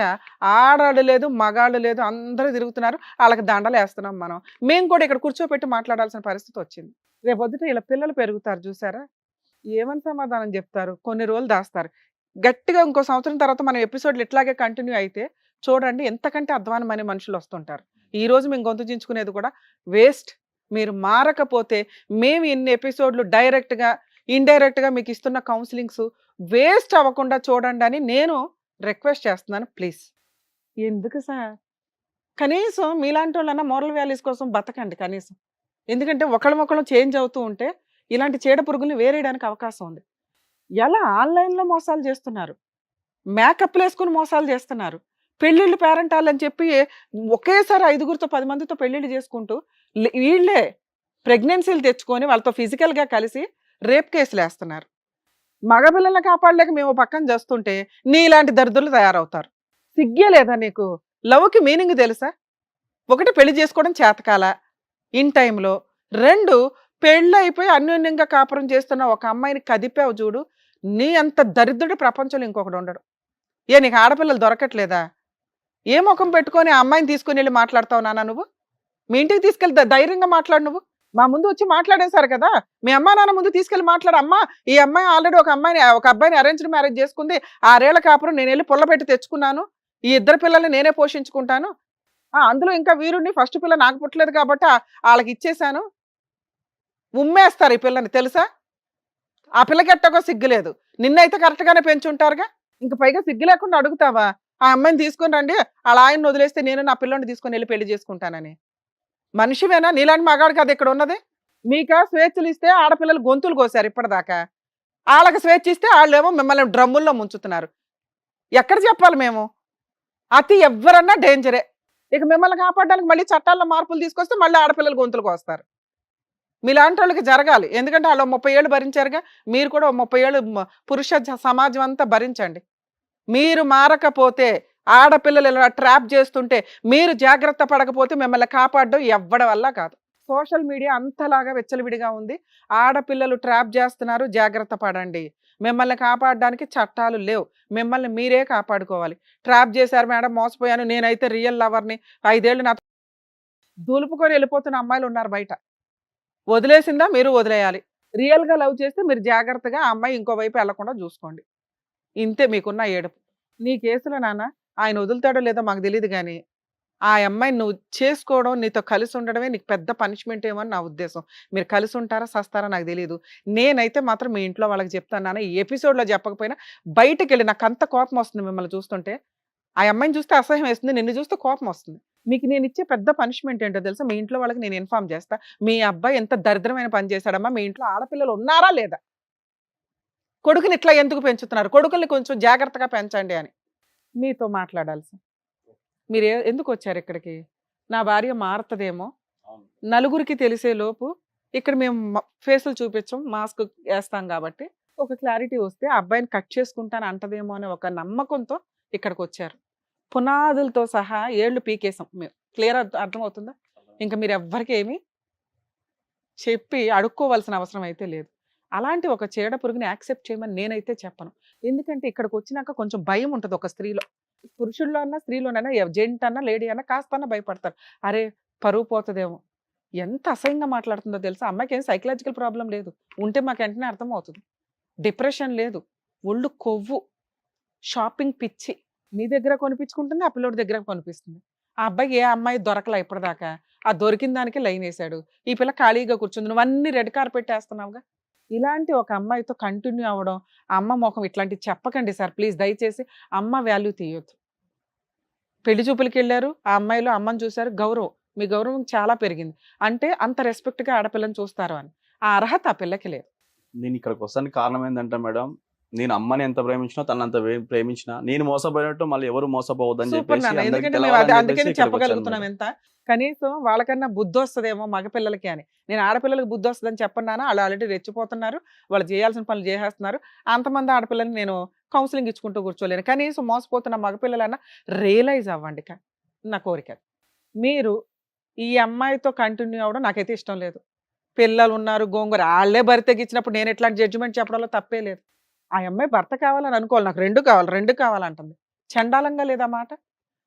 ఆడాళ్ళు లేదు, మగాళ్ళు లేదు, అందరూ తిరుగుతున్నారు. వాళ్ళకి దండలు వేస్తున్నాం మనం. మేము కూడా ఇక్కడ కూర్చోపెట్టి మాట్లాడాల్సిన పరిస్థితి వచ్చింది. రేపొద్దుట ఇలా పిల్లలు పెరుగుతారు చూసారా? ఏమని సమాధానం చెప్తారు? కొన్ని రోజులు దాస్తారు. గట్టిగా ఇంకో సంవత్సరం తర్వాత మన ఎపిసోడ్లు ఇట్లాగే కంటిన్యూ అయితే చూడండి ఎంతకంటే అధ్వానమైన మనుషులు వస్తుంటారు. ఈ రోజు మేము గొంతు చించుకునేది కూడా వేస్ట్. మీరు మారకపోతే మేము ఇన్ని ఎపిసోడ్లు డైరెక్ట్గా, ఇండైరెక్ట్గా మీకు ఇస్తున్న కౌన్సిలింగ్స్ వేస్ట్ అవ్వకుండా చూడండి అని నేను రిక్వెస్ట్ చేస్తున్నాను ప్లీజ్. ఎందుకు సార్? కనీసం మీలాంటి వాళ్ళన్నా మోరల్ వాల్యూస్ కోసం బతకండి కనీసం. ఎందుకంటే ఒకళ్ళమొకళ్ళం చేంజ్ అవుతూ ఉంటే ఇలాంటి చీడ పురుగుల్ని వేరేయడానికి అవకాశం ఉంది. ఎలా ఆన్లైన్లో మోసాలు చేస్తున్నారు, మేకప్లు వేసుకుని మోసాలు చేస్తున్నారు, పెళ్ళిళ్ళు పేరెంటాలని చెప్పి ఒకేసారి 5గురితో 10 మందితో పెళ్ళిళ్ళు చేసుకుంటూ వీళ్ళే ప్రెగ్నెన్సీలు తెచ్చుకొని వాళ్ళతో ఫిజికల్గా కలిసి రేప్ కేసులు వేస్తున్నారు. మగపిల్లల్ని కాపాడలేక మేము పక్కన చేస్తుంటే నీలాంటి దరిద్రులు తయారవుతారు. సిగ్గే లేదా నీకు? లవ్కి మీనింగ్ తెలుసా? ఒకటి పెళ్లి చేసుకోవడం చేతకాల ఇన్ టైంలో, 2 పెళ్ళి అయిపోయి అన్యోన్యంగా కాపురం చేస్తున్న ఒక అమ్మాయిని కదిపావు చూడు. నీ అంత దరిద్రుడు ప్రపంచంలో ఇంకొకడు ఉండడు. నీకు ఆడపిల్లలు దొరకట్లేదా? ఏ ముఖం పెట్టుకొని ఆ అమ్మాయిని తీసుకుని వెళ్ళి మాట్లాడతావు నాన్న నువ్వు? మీ ఇంటికి తీసుకెళ్తే ధైర్యంగా మాట్లాడు. నువ్వు మా ముందు వచ్చి మాట్లాడేశారు కదా, మీ అమ్మా నాన్న ముందు తీసుకెళ్ళి మాట్లాడు. అమ్మా ఈ అమ్మాయి ఆల్రెడీ ఒక అబ్బాయిని అరేంజ్డ్ మ్యారేజ్ చేసుకుంది, 6 ఏళ్ల కాపురం నేను వెళ్ళి పుల్లబెట్టి తెచ్చుకున్నాను, ఈ 2 పిల్లల్ని నేనే పోషించుకుంటాను, అందులో ఇంకా వీరుడిని ఫస్ట్ పిల్ల నాకు పుట్టలేదు కాబట్టి వాళ్ళకి ఇచ్చేశాను. ఉమ్మేస్తారు ఈ పిల్లని తెలుసా? ఆ పిల్లకి ఎట్టకో సిగ్గులేదు. నిన్నైతే కరెక్ట్గానే పెంచుంటారుగా, ఇంక పైగా సిగ్గు లేకుండా అడుగుతావా ఆ అమ్మాయిని తీసుకొని రండి, వాళ్ళ ఆయన్ని వదిలేస్తే నేను నా పిల్లని తీసుకొని వెళ్ళి పెళ్లి చేసుకుంటానని? మనిషివేనా? నీలాంటి మగాడు కదా ఇక్కడ ఉన్నది. మీకా స్వేచ్ఛలు ఇస్తే ఆడపిల్లలు గొంతులు కోసారు ఇప్పటిదాకా, వాళ్ళకి స్వేచ్ఛ ఇస్తే వాళ్ళేమో మిమ్మల్ని డ్రమ్ముల్లో ముంచుతున్నారు. ఎక్కడ చెప్పాలి మేము? అతి ఎవరన్నా డేంజరే. ఇక మిమ్మల్ని కాపాడడానికి మళ్ళీ చట్టాల్లో మార్పులు తీసుకొస్తే మళ్ళీ ఆడపిల్లలు గొంతులకు వస్తారు. మీలాంటి వాళ్ళకి జరగాలి. ఎందుకంటే వాళ్ళు 30 ఏళ్ళు భరించారుగా, మీరు కూడా 30 ఏళ్ళు పురుష సమాజం అంతా భరించండి. మీరు మారకపోతే, ఆడపిల్లలు ఇలా ట్రాప్ చేస్తుంటే మీరు జాగ్రత్త పడకపోతే మిమ్మల్ని కాపాడడం ఎవ్వడి వల్ల కాదు. సోషల్ మీడియా అంతలాగా వెచ్చలవిడిగా ఉంది. ఆడపిల్లలు ట్రాప్ చేస్తున్నారు, జాగ్రత్త పడండి. మిమ్మల్ని కాపాడడానికి చట్టాలు లేవు, మిమ్మల్ని మీరే కాపాడుకోవాలి. ట్రాప్ చేశారు మేడం, మోసపోయాను, నేనైతే రియల్ లవర్ని, 5 ఏళ్ళు నాతో దులుపుకొని వెళ్ళిపోతున్న అమ్మాయిలు ఉన్నారు బయట. వదిలేసిందా మీరు వదిలేయాలి. రియల్గా లవ్ చేస్తే మీరు జాగ్రత్తగా ఆ అమ్మాయి ఇంకో వైపు వెళ్లకుండా చూసుకోండి. ఇంతే మీకున్న ఏడుపు. నీ కేసులో నాన్న ఆయన వదులుతాడో లేదో మాకు తెలియదు కానీ ఆ అమ్మాయిని నువ్వు చేసుకోవడం, నీతో కలిసి ఉండడమే నీకు పెద్ద పనిష్మెంట్ ఏమో అని నా ఉద్దేశం. మీరు కలిసి ఉంటారా సస్తారా నాకు తెలియదు. నేనైతే మాత్రం మీ ఇంట్లో వాళ్ళకి చెప్తాను నాన్న, ఈ ఎపిసోడ్లో చెప్పకపోయినా బయటకు వెళ్ళి, నాకు అంత కోపం వస్తుంది మిమ్మల్ని చూస్తుంటే. ఆ అమ్మాయిని చూస్తే అసహ్యం వేస్తుంది, నిన్ను చూస్తే కోపం వస్తుంది. మీకు నేను ఇచ్చే పెద్ద పనిష్మెంట్ ఏంటో తెలుసా? మీ ఇంట్లో వాళ్ళకి నేను ఇన్ఫార్మ్ చేస్తా, మీ అబ్బాయి ఎంత దరిద్రమైన పని చేశాడమ్మా, మీ ఇంట్లో ఆడపిల్లలు ఉన్నారా లేదా, కొడుకుని ఇట్లా ఎందుకు పెంచుతున్నారు, కొడుకుల్ని కొంచెం జాగ్రత్తగా పెంచండి అని మీతో మాట్లాడాల్సి. మీరు ఎందుకు వచ్చారు ఇక్కడికి? నా భార్య మారుతుందేమో, నలుగురికి తెలిసే లోపు ఇక్కడ మేము ఫేసులు చూపించాం, మాస్క్ వేస్తాం కాబట్టి ఒక క్లారిటీ వస్తే ఆ అబ్బాయిని కట్ చేసుకుంటాను అంటదేమో అనే ఒక నమ్మకంతో ఇక్కడికి వచ్చారు. పునాదులతో సహా ఏళ్ళు పీకేసాం మేము. క్లియర్ అర్థమవుతుందా? ఇంకా మీరు ఎవ్వరికి ఏమీ చెప్పి అడుక్కోవాల్సిన అవసరం అయితే లేదు. అలాంటి ఒక చీడ పురుగుని యాక్సెప్ట్ చేయమని నేనైతే చెప్పను. ఎందుకంటే ఇక్కడికి వచ్చినాక కొంచెం భయం ఉంటుంది ఒక స్త్రీలో. పురుషుల్లో అన్నా స్త్రీలోనైనా, జెంట్ అన్నా లేడీ అన్నా కాస్త భయపడతారు. అరే పరువు పోతుందేమో, ఎంత అసహ్యంగా మాట్లాడుతుందో తెలుసా. అమ్మాయికి ఏం సైకలాజికల్ ప్రాబ్లం లేదు, ఉంటే మాకు వెంటనే అర్థమవుతుంది. డిప్రెషన్ లేదు, ఒళ్ళు కొవ్వు, షాపింగ్ పిచ్చి. నీ దగ్గర కొనిపించుకుంటుంది, ఆ పిల్లోడి దగ్గర కొనిపిస్తుంది. ఆ అబ్బాయి ఏ అమ్మాయి దొరకలా ఇప్పటిదాకా, ఆ దొరికిన దానికి లైన్ వేసాడు. ఈ పిల్ల ఖాళీగా కూర్చుంది, నువ్వు అన్ని రెడ్ కార్పెట్ వేస్తున్నావుగా. ఇలాంటి ఒక అమ్మాయితో కంటిన్యూ అవ్వడం, ఆ అమ్మ ముఖం ఇట్లాంటివి చెప్పకండి సార్ ప్లీజ్, దయచేసి. అమ్మ వాల్యూ తీయొద్దు. పెళ్లి చూపులకి వెళ్ళారు, ఆ అమ్మాయిలో అమ్మని చూశారు, గౌరవం, మీ గౌరవం చాలా పెరిగింది అంటే అంత రెస్పెక్ట్గా ఆడపిల్లని చూస్తారు అని. ఆ అర్హత ఆ పిల్లకి లేదు. నేను ఇక్కడికి వస్తానికి కారణం ఏంటంటే మేడం, నేను అమ్మని ఎంత ప్రేమించినా తను అంత ప్రేమించినా నేను మోసపోయినట్టు మళ్ళీ ఎవరు మోసపోవద్దని సూపర్ చెప్పేసి నాన్న, అందరికీ ఎందుకంటే మేము తెలవాలని అందుకని చెప్పేసి ఇక్కడికి వచ్చాను చెప్పగలుగుతున్నాం మేడం. ఎంత. కనీసం వాళ్ళకన్నా బుద్ధి వస్తుందేమో మగపిల్లలకి అని. నేను ఆడపిల్లలకి బుద్ధి వస్తుందని చెప్పన్నానా, వాళ్ళు ఆల్రెడీ రెచ్చిపోతున్నారు, వాళ్ళు చేయాల్సిన పనులు చేసేస్తున్నారు. అంతమంది ఆడపిల్లల్ని నేను కౌన్సిలింగ్ ఇచ్చుకుంటూ కూర్చోలేను. కనీసం మోసపోతున్న మగపిల్లలన్నా రియలైజ్ అవ్వండి నా కోరిక. మీరు ఈ అమ్మాయితో కంటిన్యూ అవ్వడం నాకైతే ఇష్టం లేదు. పిల్లలు ఉన్నారు, గోంగూర, వాళ్ళే భర్త తెగించినప్పుడు నేను ఎట్లాంటి జడ్జిమెంట్ చెప్పడంలో తప్పే లేదు. ఆ అమ్మాయి భర్త కావాలని అనుకోవాలి, నాకు రెండు కావాలంటుంది. చండాలంగా లేదా మాట.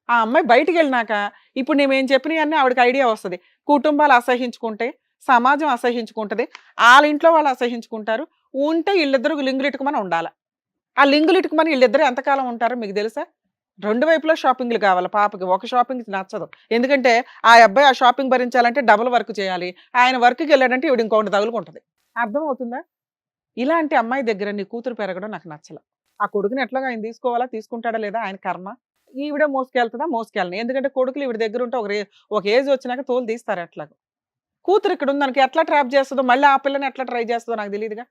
ఆ అమ్మాయి బయటికి వెళ్ళినాక ఇప్పుడు నేనేం చెప్పినవన్నీ ఆవిడకి ఐడియా వస్తుంది. కుటుంబాలు అసహించుకుంటే సమాజం అసహించుకుంటుంది, వాళ్ళ ఇంట్లో వాళ్ళు అసహించుకుంటారు. ఉంటే వీళ్ళిద్దరు లింగులిట్టుకుమని ఉండాలి. ఆ లింగులిట్టుకుమని వీళ్ళిద్దరు ఎంతకాలం ఉంటారో మీకు తెలుసా. రెండు వైపులో షాపింగ్లు కావాలి పాపకి, ఒక షాపింగ్ నచ్చదు. ఎందుకంటే ఆ అబ్బాయి ఆ షాపింగ్ భరించాలంటే డబుల్ వర్క్ చేయాలి, ఆయన వర్క్కి వెళ్ళాడంటే ఈవిడ ఇంకొకటి తగులుకుంటుంది. అర్థం అవుతుందా. ఇలాంటి అమ్మాయి దగ్గర నీ కూతురు పెరగడం నాకు నచ్చల. ఆ కొడుకుని ఎట్లాగా ఆయన తీసుకోవాలా, తీసుకుంటాడా లేదా ఆయన కర్మ. ఈవిడ మోసుకెళ్తుందా, మోసుకెళ్ళను. ఎందుకంటే కొడుకులు ఈవిడ దగ్గర ఉంటే ఒక ఏజ్ వచ్చినాక తోలు తీస్తారు. ఎట్లాగో కూతురు ఇక్కడ ఉంది, దానికి ఎట్లా ట్రాప్ చేస్తుందో, మళ్ళీ ఆ పిల్లని ఎట్లా ట్రై చేస్తుందో నాకు తెలియదుగా.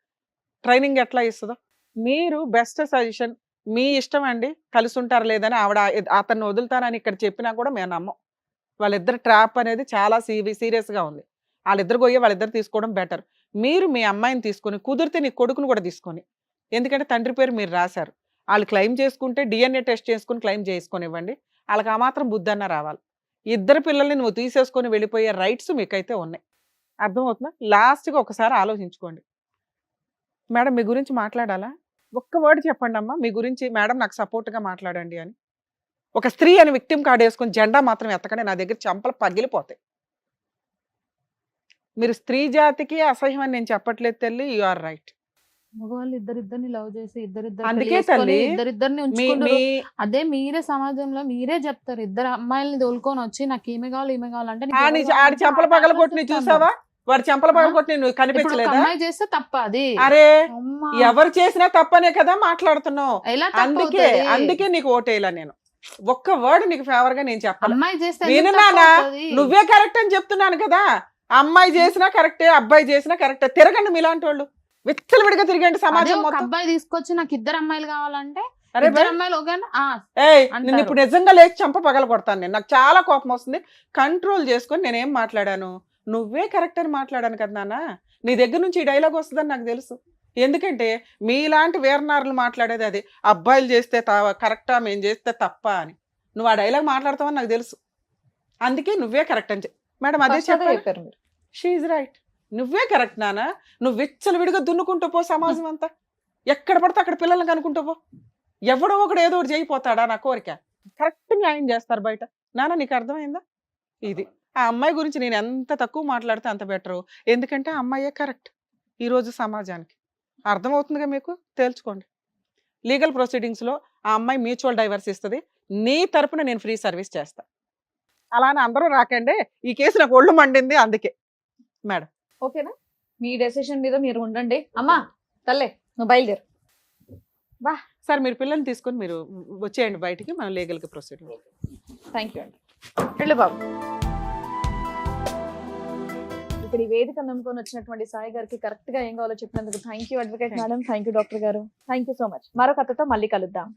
ట్రైనింగ్ ఎట్లా ఇస్తుందో. మీరు బెస్ట్ సజెషన్ మీ ఇష్టం అండి, కలిసి ఉంటారు లేదని ఆవిడ అతన్ని వదులుతానని ఇక్కడ చెప్పినా కూడా మేము నమ్మం. వాళ్ళిద్దరు ట్రాప్ అనేది చాలా సీరియస్గా ఉంది. వాళ్ళిద్దరు పోయి వాళ్ళిద్దరు తీసుకోవడం బెటర్. మీరు మీ అమ్మాయిని తీసుకొని, కుదిరితే నీ కొడుకుని కూడా తీసుకొని, ఎందుకంటే తండ్రి పేరు మీరు రాశారు, వాళ్ళు క్లెయిమ్ చేసుకుంటే డిఎన్ఏ టెస్ట్ చేసుకుని క్లెయిమ్ చేసుకొని ఇవ్వండి. వాళ్ళకి ఆ మాత్రం బుద్ధి అన్న రావాలి. ఇద్దరు పిల్లల్ని నువ్వు తీసేసుకొని వెళ్ళిపోయే రైట్స్ మీకైతే ఉన్నాయి. అర్థమవుతుందా. లాస్ట్గా ఒకసారి ఆలోచించుకోండి. మేడం మీ గురించి మాట్లాడాలా, ఒక్క వర్డ్ చెప్పండి అమ్మా మీ గురించి. మేడం నాకు సపోర్ట్గా మాట్లాడండి అని. ఒక స్త్రీ అని విక్టిమ్ కార్డు వేసుకొని జెండా మాత్రం ఎత్తకండి, నా దగ్గర చెంపలు పగిలిపోతాయి. మీరు స్త్రీ జాతికి అసహ్యం అని నేను చెప్పట్లేదు తల్లి, యు ఆర్ రైట్. మగవాళ్ళు ఇద్దరిద్దరిని లవ్ చేసి అందుకే తల్లి, ఇద్దరిద్దరిని ఉంచుకుంటారు. అదే మీరే సమాజంలో మీరే చెప్తారు, ఇద్దరు అమ్మాయిల్ని తోలుకొని వచ్చి నాకు ఈమె కావాలి ఈమె కావాలంటే నీకు ఎవరు ఆడి కావాలంటే చెంపల ఆ పగల కొట్టి ఆలోచిస్తాను. చూసావా, వాడు చెంపల పగల కొట్టి నువ్వు ఇప్పుడు ఒక కనిపించలేదా. అమ్మాయి చేస్తే తప్ప అది. అరే అమ్మా. ఎవరు చేసినా తప్పనే కదా మాట్లాడుతున్నావు. ఎలా అందుకే తప్పవుతది? అందుకే నీకు ఓటేలా నేను. ఒక్క వర్డ్ నీకు ఫేవర్ గా నేను చెప్పాలి. అమ్మాయి చేస్తే నేను ఎందుకు నానా తప్పవుతది? నువ్వే కరెక్ట్ అని చెప్తున్నాను కదా. అమ్మాయి చేసినా కరెక్టే, అబ్బాయి చేసినా కరెక్టే. తిరగండి మీలాంటి వాళ్ళు, విచ్చలవిడిగా తిరగండి అదే సమాజం ఒక మొత్తం. అబ్బాయి తీసుకొచ్చి నాకు ఇద్దరు అమ్మాయిలు కావాలంటే అరే ఇద్దరు బై, అమ్మాయిలు ఒక ఏయ్ అంటారు. నేను ఇప్పుడు నిజంగా లేచి చంప పగల కొడతాను. నేను నాకు చాలా కోపం వస్తుంది. కంట్రోల్ చేసుకొని నేనేం మాట్లాడాను, నువ్వే కరెక్ట్ అని మాట్లాడాను కదా నాన్న. నీ దగ్గర నుంచి ఈ డైలాగ్ వస్తుందని నాకు తెలుసు. ఎందుకంటే మీలాంటి వీరనారులు మాట్లాడేది అది, అబ్బాయిలు చేస్తే కరెక్టా మేము చేస్తే తప్ప అని. నువ్వు ఆ డైలాగ్ మాట్లాడతావని నాకు తెలుసు. అందుకే నువ్వే కరెక్ట్ అని మేడం అదే చెప్పారు. చెప్పారు మీరు. She's right. నువ్వే కరెక్ట్ నాన్న. నువ్వు విచ్చలవిడిగా దున్నుకుంటూ పో సమాజం అంతా. ఎక్కడ పడితే అక్కడ పిల్లల్ని కనుకుంటూ పో. ఎవడో ఒకడు ఏదో ఒకటి చేయిపోతాడా నా కోరిక. కరెక్ట్ న్యాయం చేస్తారు బయట. నాన్న నీకు అర్థమైందా. ఇది ఆ అమ్మాయి గురించి నేను ఎంత తక్కువ మాట్లాడితే అంత బెటరు. ఎందుకంటే ఆ అమ్మాయే కరెక్ట్ ఈరోజు సమాజానికి. అర్థమవుతుందిగా మీకు, తేల్చుకోండి. లీగల్ ప్రొసీడింగ్స్లో ఆ అమ్మాయి మ్యూచువల్ డైవర్స్ ఇస్తుంది. నీ తరపున నేను ఫ్రీ సర్వీస్ చేస్తా. అలానే అందరూ రాకండి, ఈ కేసు నాకు ఒళ్ళు మండింది అందుకే. మేడం ఓకేనా, మీ డెసిషన్ మీద మీరు ఉండండి. అమ్మా తల్లే నువ్వు బయలుదేరు. సార్ మీరు పిల్లల్ని తీసుకొని మీరు వచ్చేయండి బయటికి, మనం లీగల్గా ప్రొసీడ్. థ్యాంక్ యూ అండి. వెళ్ళు బాబు. ఇక్కడ ఈ వేదిక నమ్ముకొని వచ్చినటువంటి సాయి గారికి కరెక్ట్ గా ఏం కావాలో చెప్పినందుకు thank you advocate madam, thank you doctor గారు, థ్యాంక్ యూ సో మచ్. మరొక కథతో మళ్ళీ కలుద్దాం.